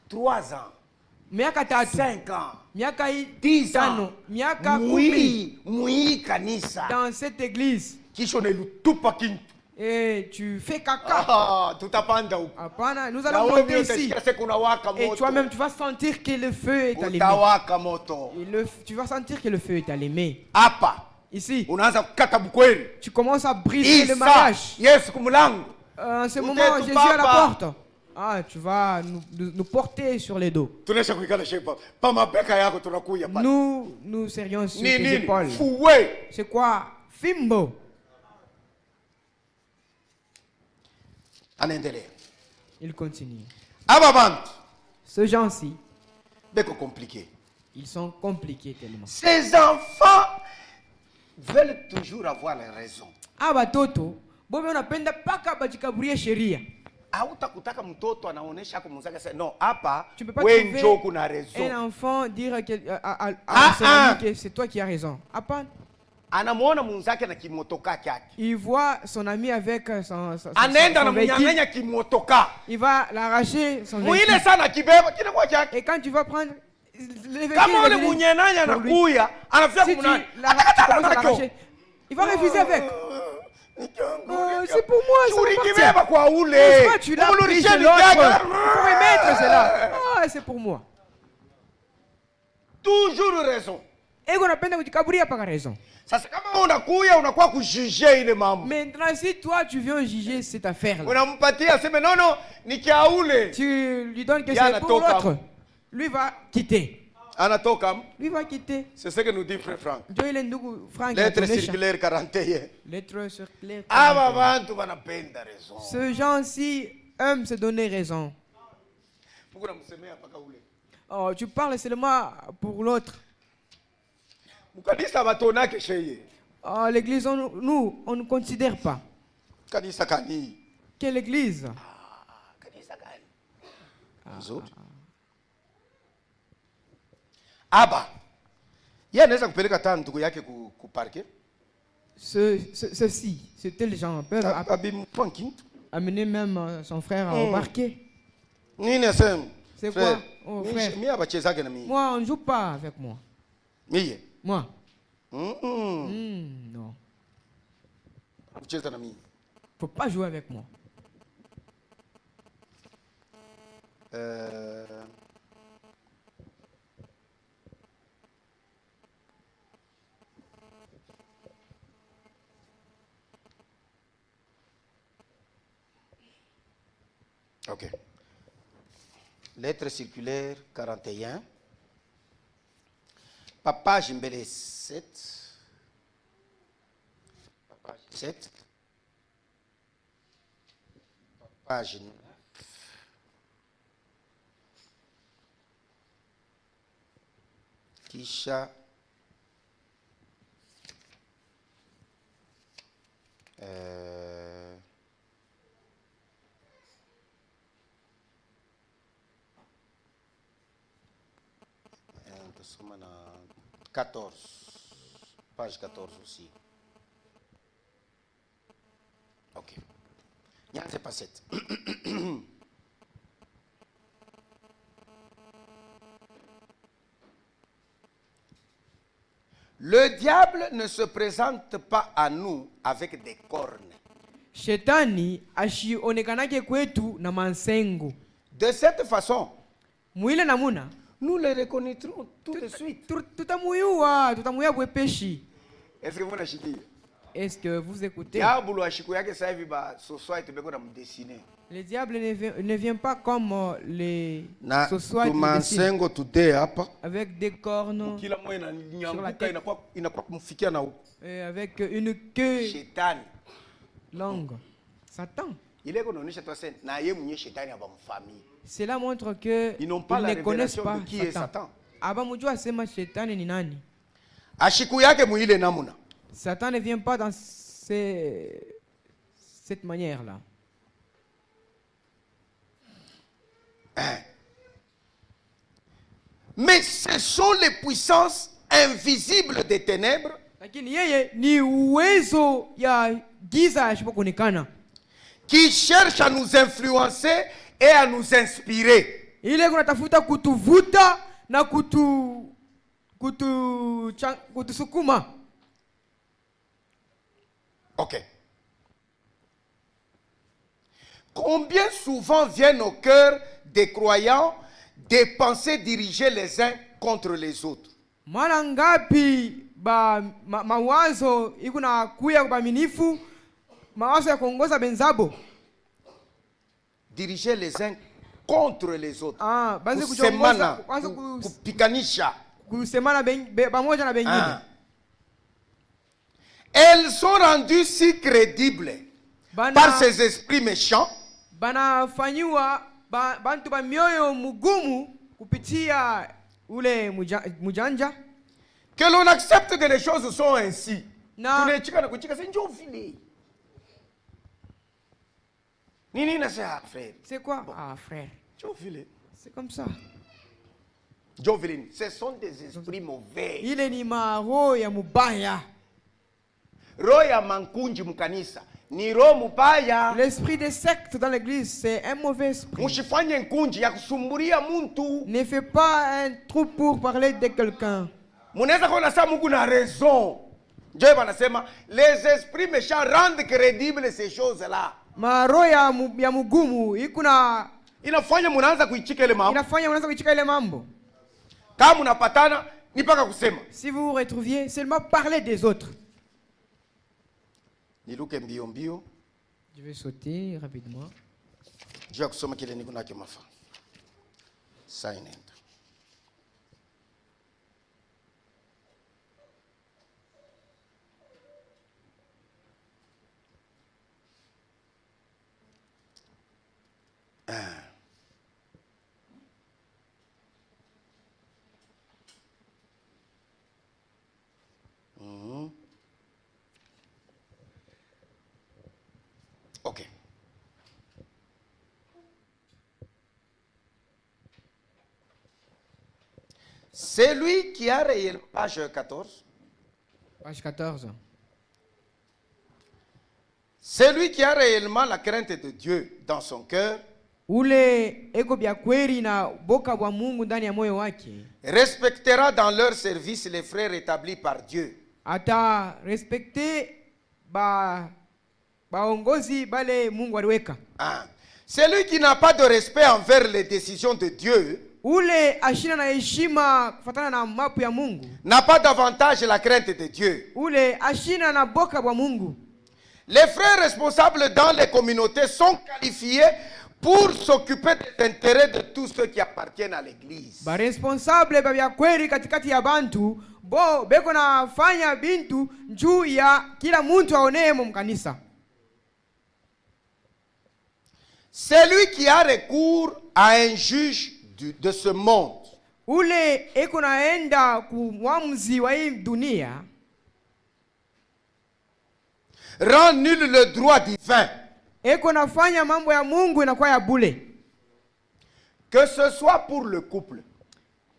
3 ans. Miaka 5 ans. Miaka 10 ans. Miaka kanisa. Dans cette église. Et tu fais caca. Apana, nous allons monter ici. Et toi-même, tu vas sentir que le feu est allumé. Tu vas sentir que le feu est allumé. Ici, tu commences à briser le mariage. En ce moment, Jésus est à la porte. Ah, tu vas nous porter sur les dos. Nous serions sur tes épaules. C'est quoi? Fimbo. Il continue. Ce genre-ci, ils sont compliqués tellement. Ces enfants veulent toujours avoir les raisons. Toto, bobe unapenda paka bajikaburie sheria. Non, hapa tu peux pas trouver un enfant dire à son ami que c'est toi qui as raison. Il voit son ami avec son véhicule. Il va l'arracher son véhicule. Et quand tu vas prendre le véhicule, il va refuser avec. C'est pour moi, ça tu l'as pris chez l'autre. Il faut remettre cela. C'est pour moi. Toujours raison. Et on appelle kujikaburia paka raison. Maintenant, si toi tu viens juger cette affaire-là, tu lui donnes que c'est pour l'autre, lui va quitter. Lui va quitter. C'est ce que nous dit Frère Franck. Lettre circulaire 41. Lettre circulaire 41. Ce genre-ci aime se donner raison. Oh, tu parles seulement pour l'autre. Oh, l'église, nous, on ne considère pas. Quelle église? Ceux-ci, ce tel gens peuvent amener même son frère au parquet. C'est quoi? Oh, frère. Moi, on ne joue pas avec moi. Moi? Non. Faut pas jouer avec moi. Ok. Lettre circulaire 41. Papa Jimbele 7. Papa 7. Page 9. Kisha. 14. Page 14 aussi. Ok. C'est pas 7. Le diable ne se présente pas à nous avec des cornes. Shetani ashionekanake kwetu na mansengo. De cette façon, mwile namuna, nous le reconnaîtrons tout de suite. Tutamuyua bwepeshi. Est-ce que vous n'achitez? Est-ce que vous écoutez? Le diable ne vient pas comme les sossois qui dessinent, avec des cornes sur la tête, avec une queue longue. Satan. Cela montre que ils ne connaissent pas Satan. Abamujua sema shetani ni nani. Satan ne vient pas dans cette manière-là. Mais ce sont les puissances invisibles des ténèbres qui cherchent à nous influencer et à nous inspirer. Ok. Combien souvent viennent au cœur des croyants des pensées dirigées les uns contre les autres? Mawazo ikuna kuya kubaminifu, mawazo ya kuongoza benzabo. Diriger les uns contre les autres. Kusemana, kupikanisha. Kusemana pamoja na bengine. Elles sont rendues si crédibles par ces esprits méchants banafanywa bantu ba mioyo mugumu kupitia ule mujanja que l'on accepte que les choses sont ainsi. C'est quoi? Frère. C'est comme ça. Ce sont des esprits mauvais. Ile ni maroho ya mubaya. Roho ya mankunji mukanisa ni roho mubaya. L'esprit des sectes dans l'église, c'est un mauvais esprit. Musifanye nkunji ya kusumburia muntu. Ne fais pas un trou pour parler de quelqu'un. Munaweza kuona saa Mungu na raison. Dieu banasema les esprits méchants rendent crédibles ces choses-là. Maroho ya mugumu ikuna inafanya munaanza kuichika ile mambo. Inafanya munaanza kuichika ile mambo. Kama unapatana ni paka kusema. Si vous vous retrouviez, seulement parler des autres. Niluke mbio mbio. Je vais sauter rapidement. Je vais kusoma kile niko nacho mafa. Silent. Ok. C'est lui qui a réellement, page 14. Page 14. C'est lui qui a réellement la crainte de Dieu dans son cœur. Ule eko bya kweli na boka bwa Mungu ndani ya moyo wake. Respectera dans leur service les frères établis par Dieu. Ata respecter baongozi bale Mungu aliweka. Celui qui n'a pas de respect envers les décisions de Dieu ule ashina na heshima kufuatana na mapu ya Mungu n'a pas davantage la crainte de Dieu. Ule ashina na boka bwa Mungu. Les frères responsables dans les communautés sont qualifiés pour s'occuper des intérêts de tous ceux qui appartiennent à l'église. Ba responsable bya kweli katikati ya bantu bo beko na fanya bintu juu ya kila muntu aonee mu kanisa. C'est lui qui a recours à un juge de ce monde. Ule eko naenda ku mwamuzi wa hii dunia. Rend nul le droit divin. Eko nafanya mambo ya Mungu inakuwa ya bule. Que ce soit pour le couple.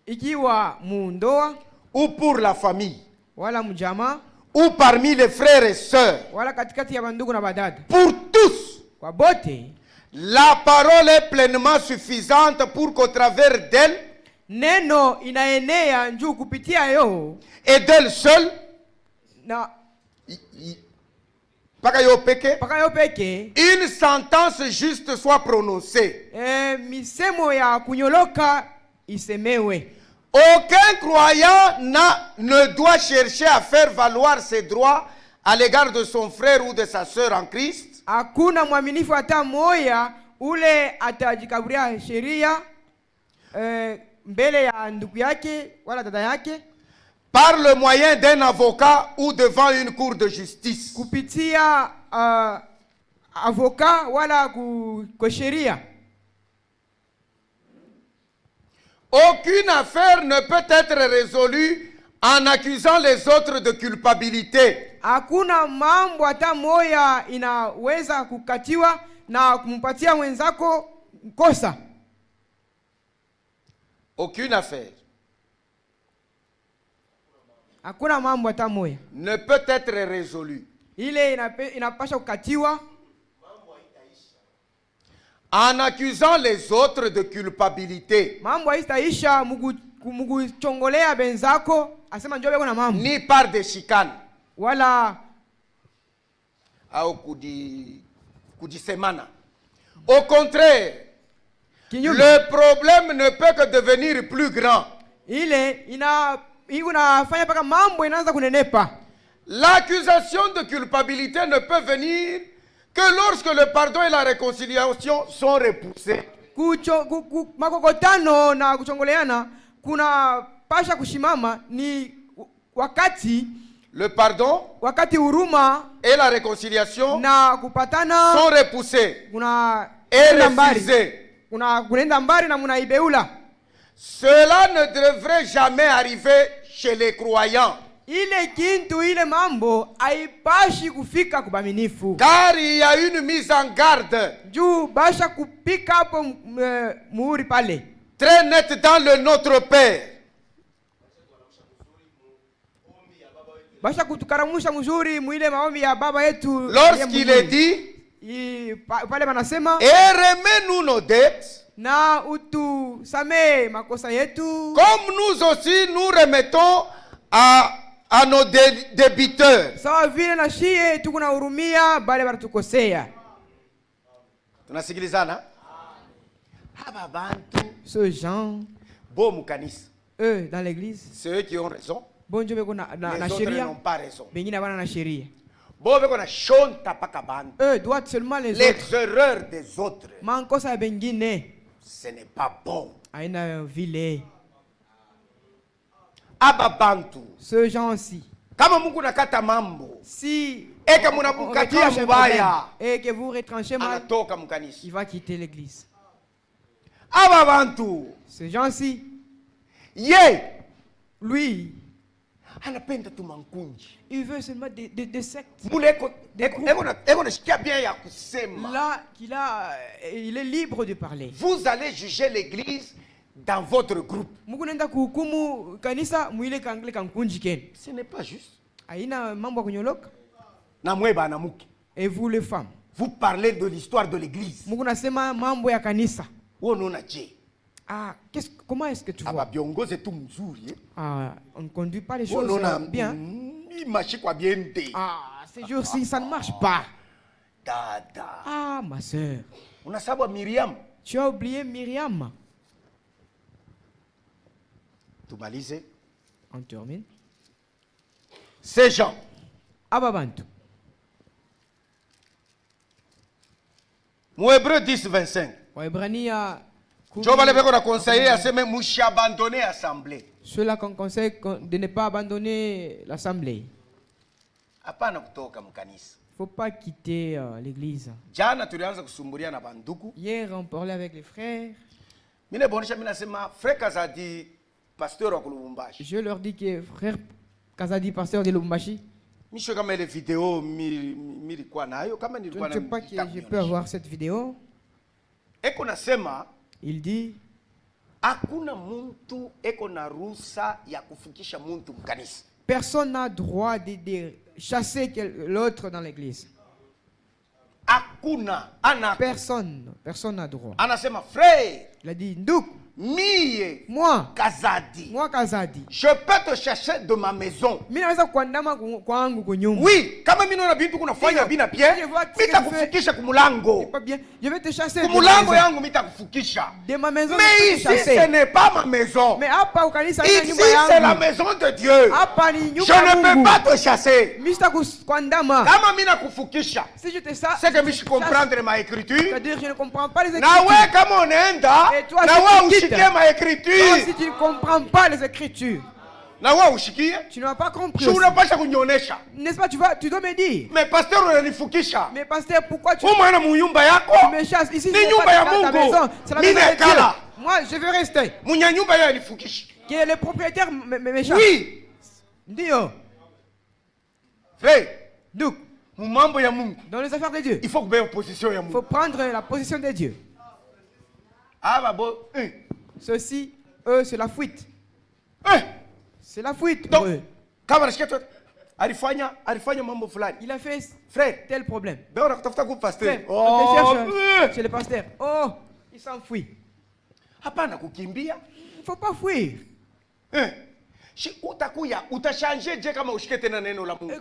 ikiwa mundoa, ou pour la famille, wala mjama, ou parmi les frères et sœurs, wala katikati ya bandugu na badada, pour tous, kwa bote, la parole est pleinement suffisante pour qu'au travers d'elle, neno inaenea njuu kupitia yo, et d'elle seule, na paka yo peke, une sentence juste soit prononcée. Misemo ya kunyoloka isemewe. Aucun croyant ne doit chercher à faire valoir ses droits à l'égard de son frère ou de sa sœur en Christ. Hakuna mwaminifu hata moya ule atajikaburia sheria mbele ya ndugu yake wala dada yake, par le moyen d'un avocat ou devant une cour de justice. Kupitia avocat wala kwa sheria. Aucune affaire ne peut être résolue en accusant les autres de culpabilité. Hakuna mambo hata moya inaweza kukatiwa na kumpatia mwenzako kosa. Aucune affaire. Hakuna mambo hata moya ne peut être résolue. Ile inapasha kukatiwa en accusant les autres de culpabilité. Mambo haitaisha muguchongolea benzako asema njoo beko na mambo. Ni par des chicanes. Wala au kujisemana. Au contraire, le problème ne peut que devenir plus grand. Ile inafanya paka mambo inaanza kunenepa. L'accusation de culpabilité ne peut venir que lorsque le pardon et la réconciliation sont repoussés. Makokotano na kuchongoleana kuna pasha kushimama ni wakati le pardon, wakati huruma et la réconciliation na kupatana sont repoussés et refusés. Kuna kunenda mbali na munaibeula. Cela ne devrait jamais arriver chez les croyants. Ile kintu ile mambo haipashi kufika kubaminifu. Car il y a une mise en garde. Juu basha kupika hapo muhuri pale. Très net dans le Notre Père. Basha kutukaramusha mzuri mwile maombi ya baba yetu. Lorsqu'il est dit, pale banasema, et remets-nous nos dettes, na utusamee makosa yetu, comme nous aussi nous remettons à nos débiteurs. Sawa vile na shie tuko na hurumia bale banatukosea. Tunasikilizana? Haba bantu Ce gens bo mukanisa. Eux dans l'église, c'est eux qui ont raison. Bon Dieu beko na sheria. Les autres n'ont pas raison. Bengine bana na sheria. Bo beko na shonta paka bantu. Eux doivent seulement les autres. Erreurs des autres. Mankosa bengine. Ce n'est pas bon. Aina vile. Aba bantu. Ce gens-ci. Kama Mungu nakata mambo. Si eka munabukatia mubaya. Et que vous retranchez mal. Anatoka mkanisa. Il va quitter l'église. Aba bantu. Ce gens-ci. Ye. Lui. Anapenda tu mankunji. Il veut seulement des sectes. Là, il est libre de parler. Vous allez juger l'église dans votre groupe. Ce n'est pas juste. Et vous les femmes, vous parlez de l'histoire de l'église. Ah, comment est-ce que tu vois? On ne conduit pas les choses bien. Ah, ces jours-ci, ça ne marche pas. Ah, ma soeur. Tu as oublié Myriam. On termine. Ces gens. Ababantu. Hébreux 10, 25. Ceux-là qu'on conseille de ne pas abandonner l'assemblée. Il ne faut pas quitter l'église. Hier, on parlait avec les frères. Je leur dis que frère Kazadi, pasteur de Lubumbashi. Je ne sais pas que je peux avoir cette vidéo. Il dit, Hakuna muntu eko na ruhusa ya kufukisha muntu mkanisa. Personne n'a droit de chasser l'autre dans l'église. Hakuna. Personne n'a droit. Anasema frère. Il a dit ndugu. Moi Kazadi. Je peux te chercher de ma maison. Oui, kama mimi naona bintu kunafanya bina bien, nitakufikisha kumulango. Je vais te chasser. Kumulango yangu nitakufukisha. De ma maison. Mais ici ce n'est pas ma maison. Mais hapa ukanisa ni nyumba yangu. Ici c'est la maison de Dieu. Hapa ni nyumba ya Mungu. Je ne peux pas te chasser. Kama mimi nakufukisha. Si je te chasse, c'est que je comprendre ma écriture. C'est-à-dire je ne comprends pas les écritures. Na wewe kama unaenda, na wewe ma écriture. Non, si tu ne comprends pas les écritures, tu n'as pas compris. N'est-ce pas, tu dois me dire. Mais pasteur, mais pasteur, pourquoi tu me chasses ici? C'est pas ta maison, c'est la maison de Dieu. Moi, je veux rester. Qui est le propriétaire me chasse. Oui. Dio. Frère. Donc, dans les affaires de Dieu, il faut prendre la position de Dieu. Ceci, eux, c'est la fuite. C'est la fuite. Donc, il a fait frère tel problème. Frère, c'est le pasteur. Oh, il s'enfuit. Il ne faut pas fuir. Et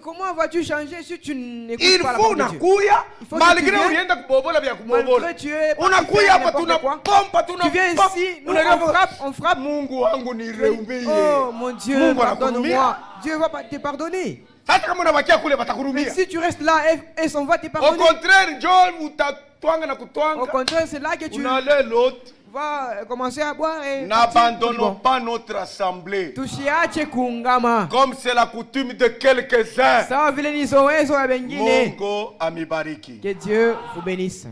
comment vas-tu changer si tu n'écoutes pas la parole de Dieu? Malgré tu viens ici, on frappe. Oh mon Dieu, pardonne-moi. Dieu va te pardonner. Mais si tu restes là, et on va te pardonner. Au contraire, c'est là que tu va commencer à boire et n'abandonnons pas notre assemblée comme c'est la coutume de quelques-uns. Que Dieu vous bénisse.